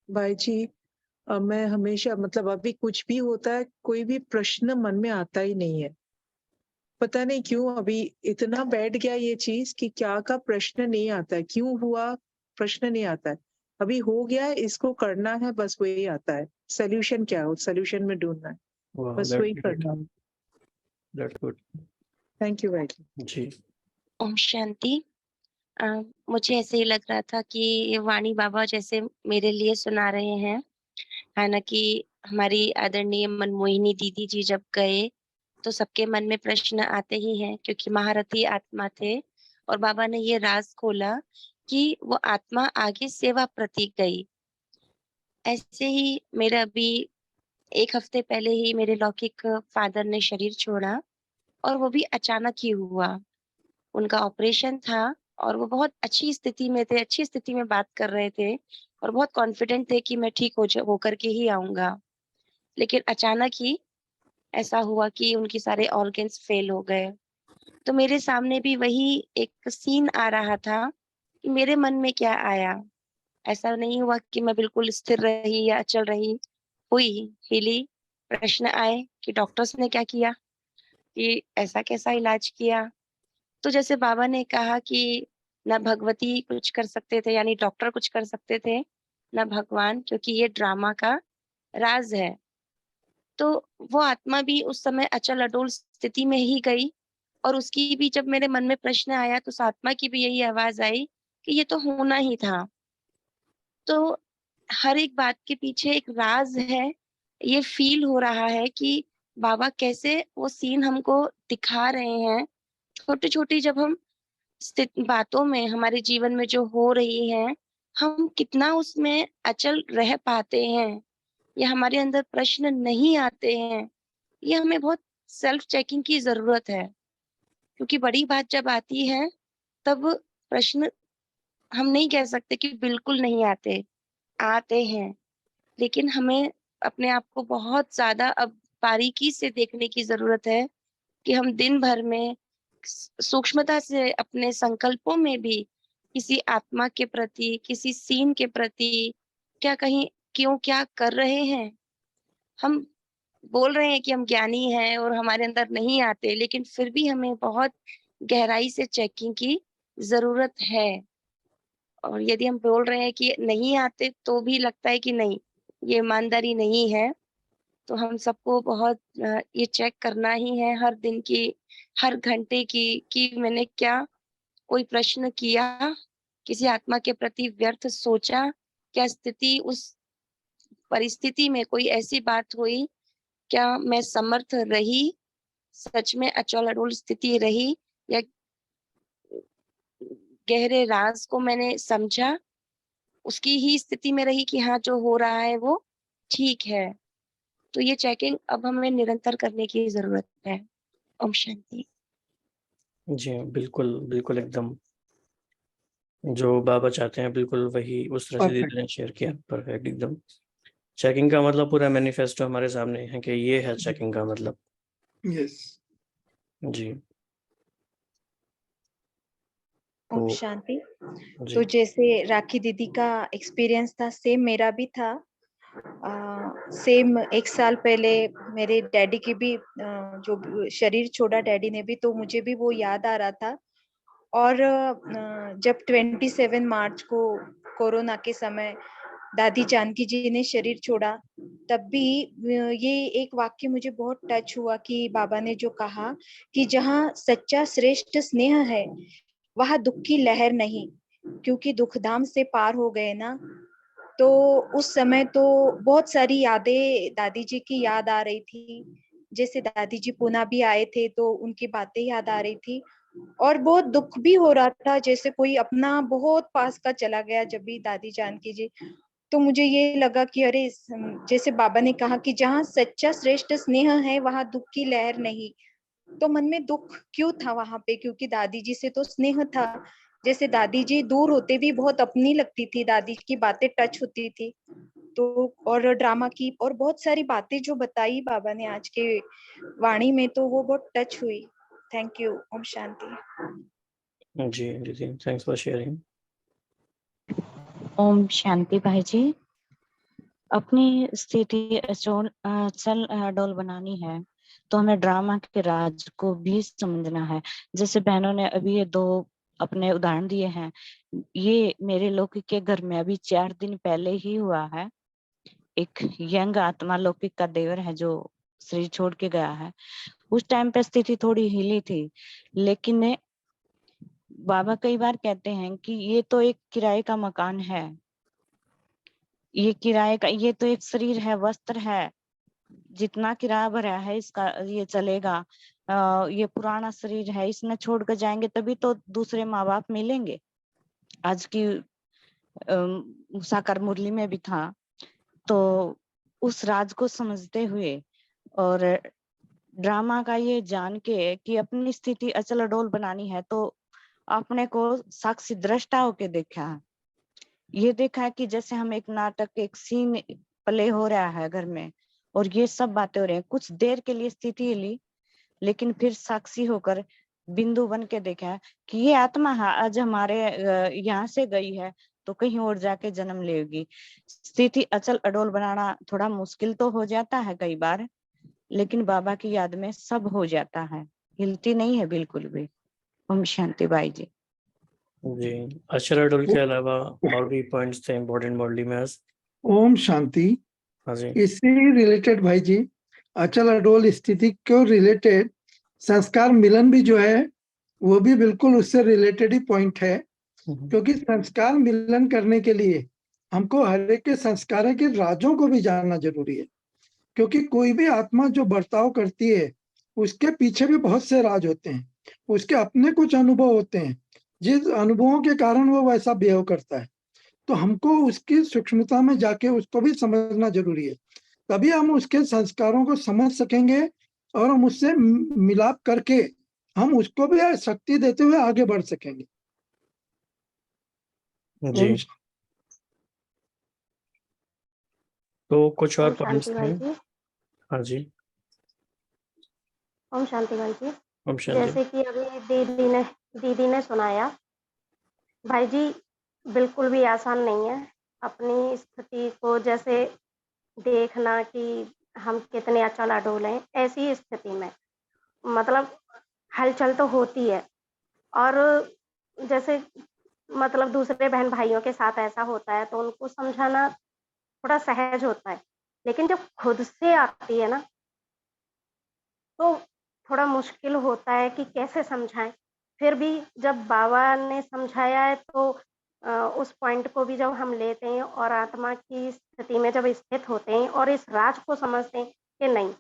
भाई जी, मैं हमेशा मतलब अभी कुछ भी होता है, कोई भी प्रश्न मन में आता ही नहीं है। पता नहीं क्यों अभी इतना बैठ गया ये चीज कि क्या का प्रश्न नहीं आता है, क्यों हुआ प्रश्न नहीं आता है। अभी हो गया है, इसको करना है, बस वही आता है। सोल्यूशन क्या हो, सोल्यूशन में ढूंढना है, Wow, बस वही करना है। that's good. थैंक यू भाई जी। जी, ओम शांति। मुझे ऐसे ही लग रहा था कि ये वाणी बाबा जैसे मेरे लिए सुना रहे हैं। हालांकि हमारी आदरणीय मनमोहिनी दीदी जी जब गए तो सबके मन में प्रश्न आते ही हैं, क्योंकि महारथी आत्मा थे और बाबा ने ये राज खोला कि वो आत्मा आगे सेवा प्रति गई। ऐसे ही मेरा अभी 1 हफ्ते पहले ही मेरे लौकिक फादर ने शरीर छोड़ा और वो भी अचानक ही हुआ। उनका ऑपरेशन था और वो बहुत अच्छी स्थिति में थे, अच्छी स्थिति में बात कर रहे थे और बहुत कॉन्फिडेंट थे कि मैं ठीक होकर के ही आऊँगा। लेकिन अचानक ही ऐसा हुआ कि उनके सारे ऑर्गन्स फेल हो गए। तो मेरे सामने भी वही एक सीन आ रहा था कि मेरे मन में क्या आया। ऐसा नहीं हुआ कि मैं बिल्कुल स्थिर रही या अचल रही, हुई, हिली। प्रश्न आए कि डॉक्टर्स ने क्या किया, कि ऐसा कैसा इलाज किया। तो जैसे बाबा ने कहा कि ना भगवती कुछ कर सकते थे, यानी डॉक्टर कुछ कर सकते थे, ना भगवान, क्योंकि ये ड्रामा का राज है। तो वो आत्मा भी उस समय अचल अडोल स्थिति में ही गई और उसकी भी जब मेरे मन में प्रश्न आया तो उस आत्मा की भी यही आवाज आई कि ये तो होना ही था। तो हर एक बात के पीछे एक राज है। ये फील हो रहा है कि बाबा कैसे वो सीन हमको दिखा रहे हैं। छोटी-छोटी जब हम स्थित बातों में हमारे जीवन में जो हो रही हैं, हम कितना उसमें अचल रह पाते हैं या हमारे अंदर प्रश्न नहीं आते हैं, ये हमें बहुत सेल्फ चेकिंग की ज़रूरत है। क्योंकि बड़ी बात जब आती है, तब प्रश्न हम नहीं कह सकते कि बिल्कुल नहीं आते, आते हैं। लेकिन हमें अपने आप को बहुत ज़्यादा अब बारीकी से देखने की ज़रूरत है कि हम दिन भर में सूक्ष्मता से अपने संकल्पों में भी किसी आत्मा के प्रति, किसी सीन के प्रति क्या कहीं क्यों क्या कर रहे हैं। हम बोल रहे हैं कि हम ज्ञानी हैं और हमारे अंदर नहीं आते, लेकिन फिर भी हमें बहुत गहराई से चेकिंग की ज़रूरत है। और यदि हम बोल रहे हैं कि नहीं आते तो भी लगता है कि नहीं, ये ईमानदारी नहीं है। तो हम सबको बहुत ये चेक करना ही है हर दिन की, हर घंटे की, कि मैंने क्या कोई प्रश्न किया, किसी आत्मा के प्रति व्यर्थ सोचा, क्या स्थिति उस परिस्थिति में कोई ऐसी बात हुई, क्या मैं समर्थ रही, सच में अचल अडोल स्थिति रही या गहरे राज को मैंने समझा, उसकी ही स्थिति में रही कि हाँ, जो हो रहा है वो ठीक है। तो ये चेकिंग अब हमें निरंतर करने की ज़रूरत है। ओम शांति। जी, बिल्कुल, बिल्कुल एकदम जो बाबा चाहते हैं बिल्कुल वही उस तरह से Perfect. दीदी ने शेयर किया। परफेक्ट एकदम। चेकिंग का मतलब पूरा मैनिफेस्टो हमारे सामने है कि ये है चेकिंग का मतलब। Yes. जी, ओम तो शांति। जी, तो जैसे राखी दीदी का एक्सपीरियंस था, सेम मेरा भी था। सेम एक साल पहले मेरे डैडी की भी जो शरीर छोड़ा डैडी ने भी, तो मुझे भी वो याद आ रहा था। और जब 27 मार्च को कोरोना के समय दादी जानकी जी ने शरीर छोड़ा, तब भी ये एक वाक्य मुझे बहुत टच हुआ कि बाबा ने जो कहा कि जहाँ सच्चा श्रेष्ठ स्नेह है वहाँ दुख की लहर नहीं, क्योंकि दुखधाम से पार हो गए ना। तो उस समय तो बहुत सारी यादें दादी जी की याद आ रही थी। जैसे दादी जी पूना भी आए थे तो उनकी बातें याद आ रही थी, और बहुत दुख भी हो रहा था, जैसे कोई अपना बहुत पास का चला गया जब भी दादी जानकी जी। तो मुझे ये लगा कि अरे, जैसे बाबा ने कहा कि जहाँ सच्चा श्रेष्ठ स्नेह है वहाँ दुख की लहर नहीं। तो मन में दुख क्यों था वहां पे, क्योंकि दादी जी से तो स्नेह था। जैसे दादी जी दूर होते भी बहुत अपनी लगती थी, दादी की बातें टच होती थी। तो और ड्रामा की और बहुत सारी बातें जो बताई बाबा ने आज के वाणी में, तो वो बहुत टच हुई। Thank you. ओम शांति। जी दीदी, thanks for sharing. Om Shanti भाई जी। अपनी स्थिति अचल डोल बनानी है तो हमें ड्रामा के राज को भी समझना है। जैसे बहनों ने अभी ये 2 अपने उदाहरण दिए हैं, ये मेरे लौकिक के घर में अभी 4 दिन पहले ही हुआ है। एक यंग आत्मा लौकिक का देवर है जो शरीर छोड़ के गया है। उस टाइम पे स्थिति थोड़ी हिली थी, लेकिन बाबा कई बार कहते हैं कि ये तो एक किराए का मकान है, ये किराए का, ये तो एक शरीर है, वस्त्र है, जितना किराया भरा है इसका ये चलेगा। ये पुराना शरीर है, इसने छोड़ कर जाएंगे तभी तो दूसरे माँ बाप मिलेंगे। आज की साकार मुरली में भी था। तो उस राज को समझते हुए और ड्रामा का ये जान के कि अपनी स्थिति अचल अडोल बनानी है, तो अपने को साक्षी दृष्टा होके देखा है। ये देखा है कि जैसे हम एक नाटक, एक सीन प्ले हो रहा है घर में और ये सब बातें हो रही हैं। कुछ देर के लिए स्थिति हिली, लेकिन फिर साक्षी होकर बिंदु बन के देखा कि ये आत्मा आज हमारे यहाँ से गई है तो कहीं और जाके जन्म लेगी। स्थिति अचल अडोल बनाना थोड़ा मुश्किल तो हो जाता है कई बार, लेकिन बाबा की याद में सब हो जाता है, हिलती नहीं है बिल्कुल भी। ओम शांति बाई जी। जी, अचल अडोल के अलावा और भी पॉइंट्स थे इम्पोर्टेंट मुरली में आज। ओम शांति। हाँ जी, इससे रिलेटेड भाई जी, अचल अडोल स्थिति को रिलेटेड संस्कार मिलन भी जो है वो भी बिल्कुल उससे रिलेटेड ही पॉइंट है। क्योंकि संस्कार मिलन करने के लिए हमको हर एक के संस्कारों के राजों को भी जानना जरूरी है। क्योंकि कोई भी आत्मा जो बर्ताव करती है उसके पीछे भी बहुत से राज होते हैं, उसके अपने कुछ अनुभव होते हैं, जिस अनुभवों के कारण वो वैसा बिहेव करता है। तो हमको उसकी सूक्ष्मता में जाके उसको भी समझना जरूरी है, तभी हम उसके संस्कारों को समझ सकेंगे और हम उससे मिलाप करके हम उसको भी शक्ति देते हुए आगे बढ़ सकेंगे। जी। तो कुछ और ओम पॉइंट्स शांति थे। भाई जी। हाँ जी, ओम शांति भाई जी। ओम शांति। जैसे कि अभी दीदी ने सुनाया भाई जी, बिल्कुल भी आसान नहीं है अपनी स्थिति को जैसे देखना कि हम कितने अचल अडोल हैं। ऐसी स्थिति में मतलब हलचल तो होती है, और जैसे मतलब दूसरे बहन भाइयों के साथ ऐसा होता है तो उनको समझाना थोड़ा सहज होता है, लेकिन जब खुद से आती है ना तो थोड़ा मुश्किल होता है कि कैसे समझाएं। फिर भी जब बाबा ने समझाया है तो उस पॉइंट को भी जब हम लेते हैं और आत्मा की स्थिति में जब स्थित होते हैं और इस राज को समझते हैं कि नहीं,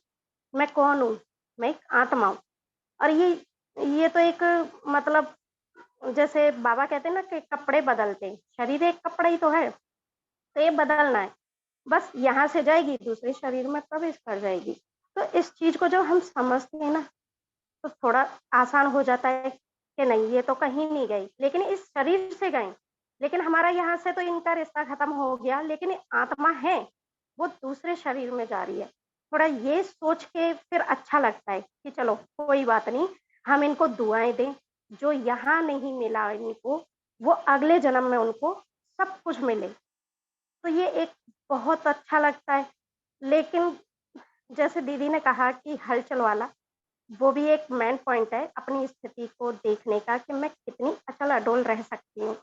मैं कौन हूँ, मैं एक आत्मा हूँ। और ये तो एक मतलब जैसे बाबा कहते हैं ना कि कपड़े बदलते हैं, शरीर एक कपड़ा ही तो है, तो ये बदलना है, बस यहाँ से जाएगी दूसरे शरीर में प्रवेश कर जाएगी। तो इस चीज को जब हम समझते हैं ना तो थोड़ा आसान हो जाता है कि नहीं, ये तो कहीं नहीं गई, लेकिन इस शरीर से गए, लेकिन हमारा यहाँ से तो इनका रिश्ता खत्म हो गया, लेकिन आत्मा है वो दूसरे शरीर में जा रही है। थोड़ा ये सोच के फिर अच्छा लगता है कि चलो कोई बात नहीं, हम इनको दुआएं दें, जो यहाँ नहीं मिला इनको वो अगले जन्म में उनको सब कुछ मिले। तो ये एक बहुत अच्छा लगता है। लेकिन जैसे दीदी ने कहा कि हलचल वाला, वो भी एक मेन पॉइंट है अपनी स्थिति को देखने का कि मैं कितनी अचल अडोल रह सकती हूँ।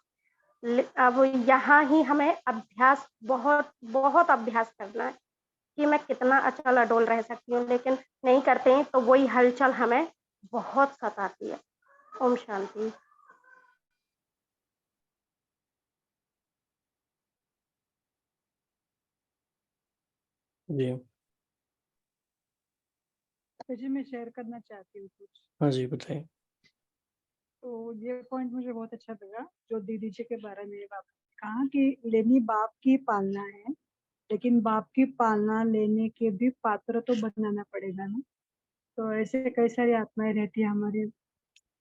अब यहाँ ही हमें अभ्यास बहुत अभ्यास करना है कि मैं कितना अचल अडोल रह सकती हूँ, लेकिन नहीं करते हैं तो वही हलचल हमें बहुत सताती है। ओम शांति। जी। जी मैं शेयर करना चाहती हूँ कुछ। हाँ जी, बताइए। तो ये पॉइंट मुझे बहुत अच्छा लगा जो दीदी जी के बारे में बात कहा कि लेनी बाप की पालना है, लेकिन बाप की पालना लेने के भी पात्र तो बनाना पड़ेगा ना। तो ऐसे कई सारी आत्माएं रहती है हमारे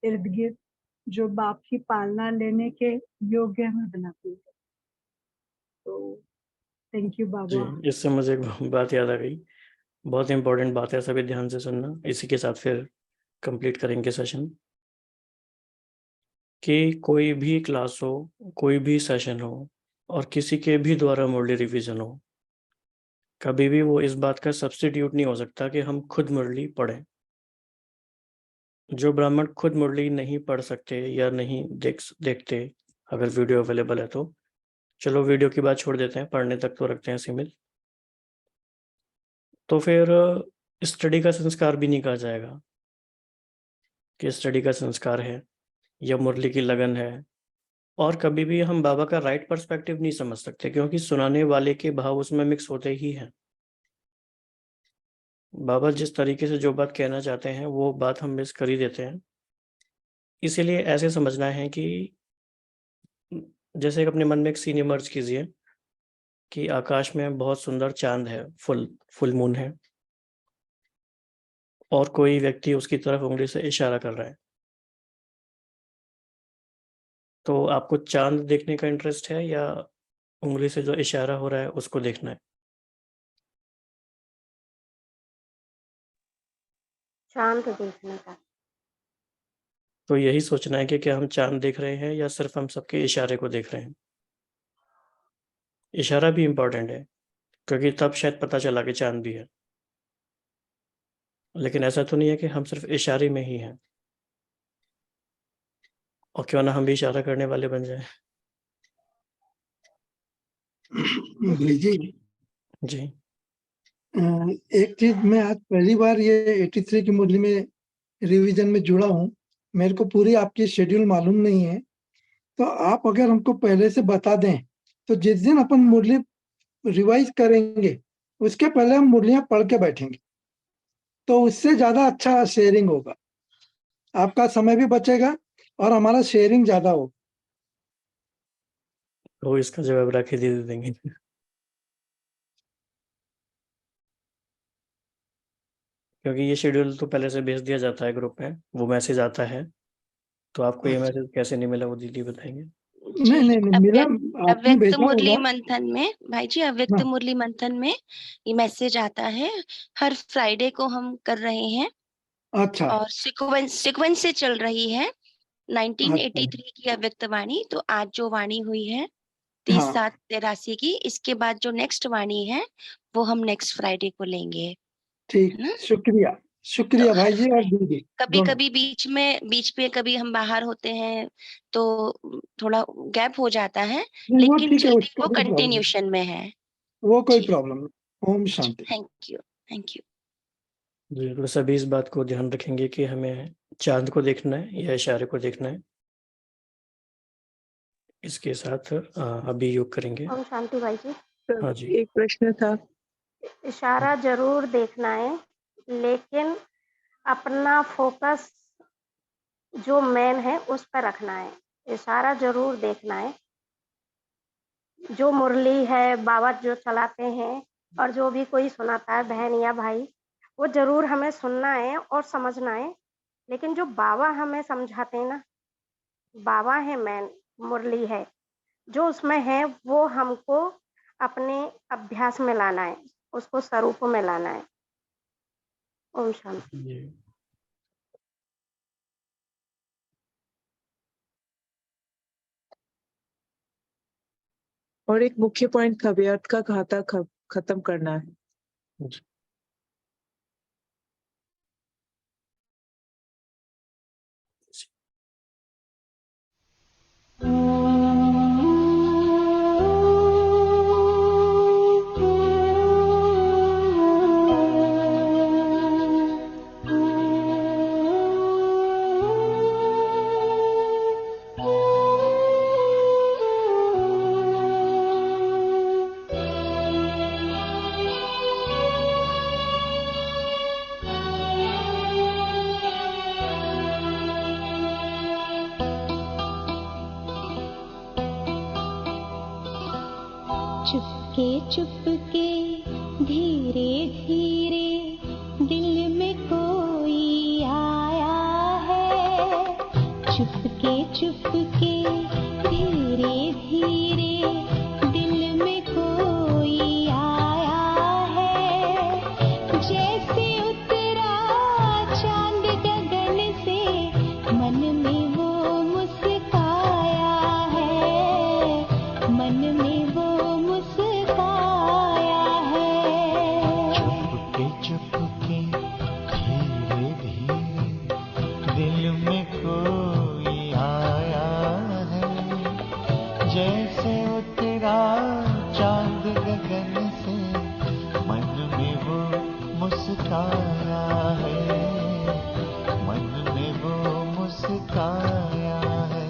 इर्द गिर्द जो बाप की पालना लेने के योग्य हमें बनाती है। तो थैंक यू जी, बाबा। इससे मुझे एक बात याद आ गई, बहुत इंपॉर्टेंट बात है, सभी ध्यान से सुनना। इसी के साथ फिर कंप्लीट करेंगे सेशन। कि कोई भी क्लास हो, कोई भी सेशन हो और किसी के भी द्वारा मुरली रिवीजन हो, कभी भी वो इस बात का सब्स्टिट्यूट नहीं हो सकता कि हम खुद मुरली पढ़ें। जो ब्राह्मण खुद मुरली नहीं पढ़ सकते या नहीं देखते, अगर वीडियो अवेलेबल है तो चलो वीडियो की बात छोड़ देते हैं, पढ़ने तक तो रखते हैं सीमित, तो फिर स्टडी का संस्कार भी नहीं कहा जाएगा कि स्टडी का संस्कार है या मुरली की लगन है। और कभी भी हम बाबा का राइट पर्सपेक्टिव नहीं समझ सकते, क्योंकि सुनाने वाले के भाव उसमें मिक्स होते ही हैं। बाबा जिस तरीके से जो बात कहना चाहते हैं वो बात हम मिस कर ही देते हैं। इसीलिए ऐसे समझना है कि जैसे एक अपने मन में एक सीन इमर्ज कीजिए कि आकाश में बहुत सुंदर चांद है, फुल मून है, और कोई व्यक्ति उसकी तरफ उंगली से इशारा कर रहा है। तो आपको चांद देखने का इंटरेस्ट है या उंगली से जो इशारा हो रहा है उसको देखना है? चांद देखने का। तो यही सोचना है कि क्या हम चांद देख रहे हैं या सिर्फ हम सबके इशारे को देख रहे हैं। इशारा भी इम्पोर्टेंट है, क्योंकि तब शायद पता चला कि चांद भी है। लेकिन ऐसा तो नहीं है कि हम सिर्फ इशारे में ही हैं। और क्यों ना हम भी इशारा करने वाले बन जाए। भाई जी, जी। एक चीज, मैं आज पहली बार ये 83 की मुरली में रिवीजन में जुड़ा हूँ। मेरे को पूरी आपकी शेड्यूल मालूम नहीं है, तो आप अगर हमको पहले से बता दें तो जिस दिन अपन मुरली रिवाइज करेंगे उसके पहले हम मुरलियां पढ़ के बैठेंगे, तो उससे ज्यादा अच्छा शेयरिंग होगा। आपका समय भी बचेगा और हमारा शेयरिंग ज्यादा होगा। तो इसका जवाब राखी दे देंगे। क्योंकि ये शेड्यूल तो पहले से भेज दिया जाता है ग्रुप में, वो मैसेज आता है। तो आपको ये मैसेज कैसे नहीं मिला वो दीदी बताएंगे। नहीं नहीं नहीं मिला, आपने अव्यक्त भेजा मुरली होगा। मंथन में भाई जी, अव्यक्त हाँ, मुरली मंथन में ये मैसेज आता है। हर फ्राइडे को हम कर रहे हैं अच्छा और सीक्वेंस से चल रही है। अच्छा 1983 की अव्यक्त वाणी, तो आज जो वाणी हुई है हाँ 30/7/83 की, इसके बाद जो नेक्स्ट वाणी है वो हम नेक्स्ट फ्राइडे को लेंगे, ठीक, है ना। शुक्रिया तो शुक्रिया भाई जी और दीदी कभी दोनों। कभी बीच पे कभी हम बाहर होते हैं तो थोड़ा गैप हो जाता है, नहीं वो लेकिन ठीक है, चीजें उसका वो कोई प्रॉब्लम नहीं, कंटिन्यूशन में है। वो कोई जी प्रॉब्लम नहीं। ओम जी, शांति। Thank you thank you. जी, तो सभी इस बात को ध्यान रखेंगे कि हमें चांद को देखना है या इशारे को देखना है। इसके साथ अभी योग करेंगे। ओम शांति भाई जी। हाँ जी। एक प्रश्न था। इशारा जरूर देखना है, लेकिन अपना फोकस जो मेन है उस पर रखना है। इशारा जरूर देखना है, जो मुरली है बाबा जो चलाते हैं और जो भी कोई सुनाता है बहन या भाई, वो जरूर हमें सुनना है और समझना है। लेकिन जो बाबा हमें समझाते हैं ना, बाबा है मेन, मुरली है जो उसमें है, वो हमको अपने अभ्यास में लाना है, उसको स्वरूप में लाना है। ओम शांति। जी। और एक मुख्य पॉइंट था, व्यर्थ का खाता खत्म करना है। जी। चुपके चुपके धीरे धीरे दिल में कोई आया है। चुपके चुपके धीरे धीरे दिल में कोई आया है। जैसे उतरा चांद गगन से मन में वो मुस्काया है। मन में वो मुस्काया है। चुपके चुपके धीरे धीरे दिल में कोई आया है। जैसे उतरा चांद गगन से मन में वो मुस्काया है। मन में वो मुस्काया है।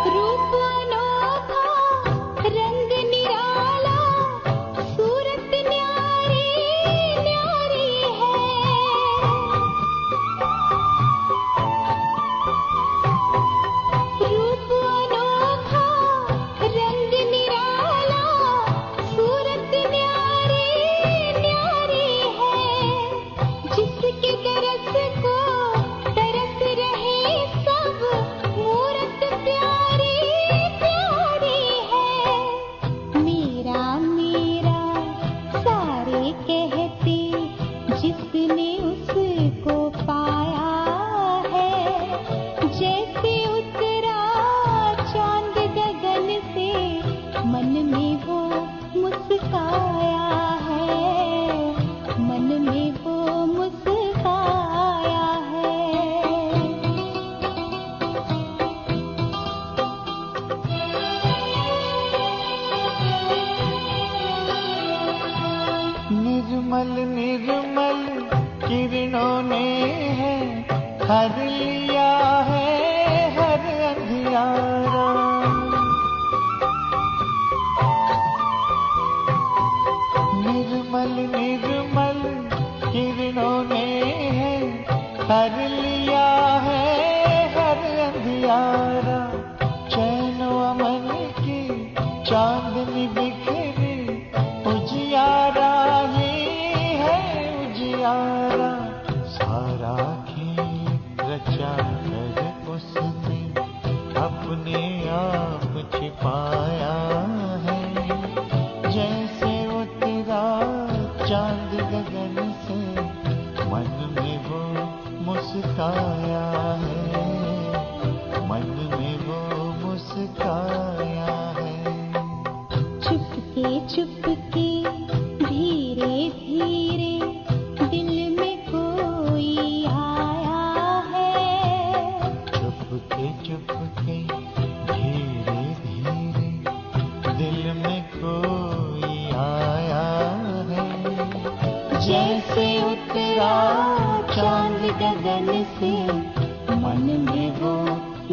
रूप अनोखा रंग निराला सूरत न्यारी न्यारी है। रूप अनोखा रंग निराला सूरत न्यारी न्यारी है। जिसके दरस को तरस रहे सब मूरत प्यारी प्यारी है। मेरा मेरा सारे कहते जिसने उसको पाया है। जैसे उतरा चांद गगन से मन में वो मुस्काया है। मन में वो मुस्काया है। निर्मल निर्मल किरणों ने है हर लिया है हर अंधियारा। निर्मल निर्मल किरणों ने है हर लिया है हर अंधियारा। चैन अमन की चांदनी बिखरी उजियारा ही है उजियारा। सारा खेल रचा कर उसने अपने आप छिपाया है। जैसे उतरा चांद गगन से मन में वो मुस्काया है। मन में वो मुस्काया है। चुपके चुपके धीरे धीरे दिल में कोई आया है। चुपके चुपके धीरे धीरे दिल में कोई आया है। जैसे उतरा चांद गगन से मन में वो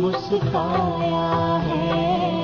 मुस्काया है।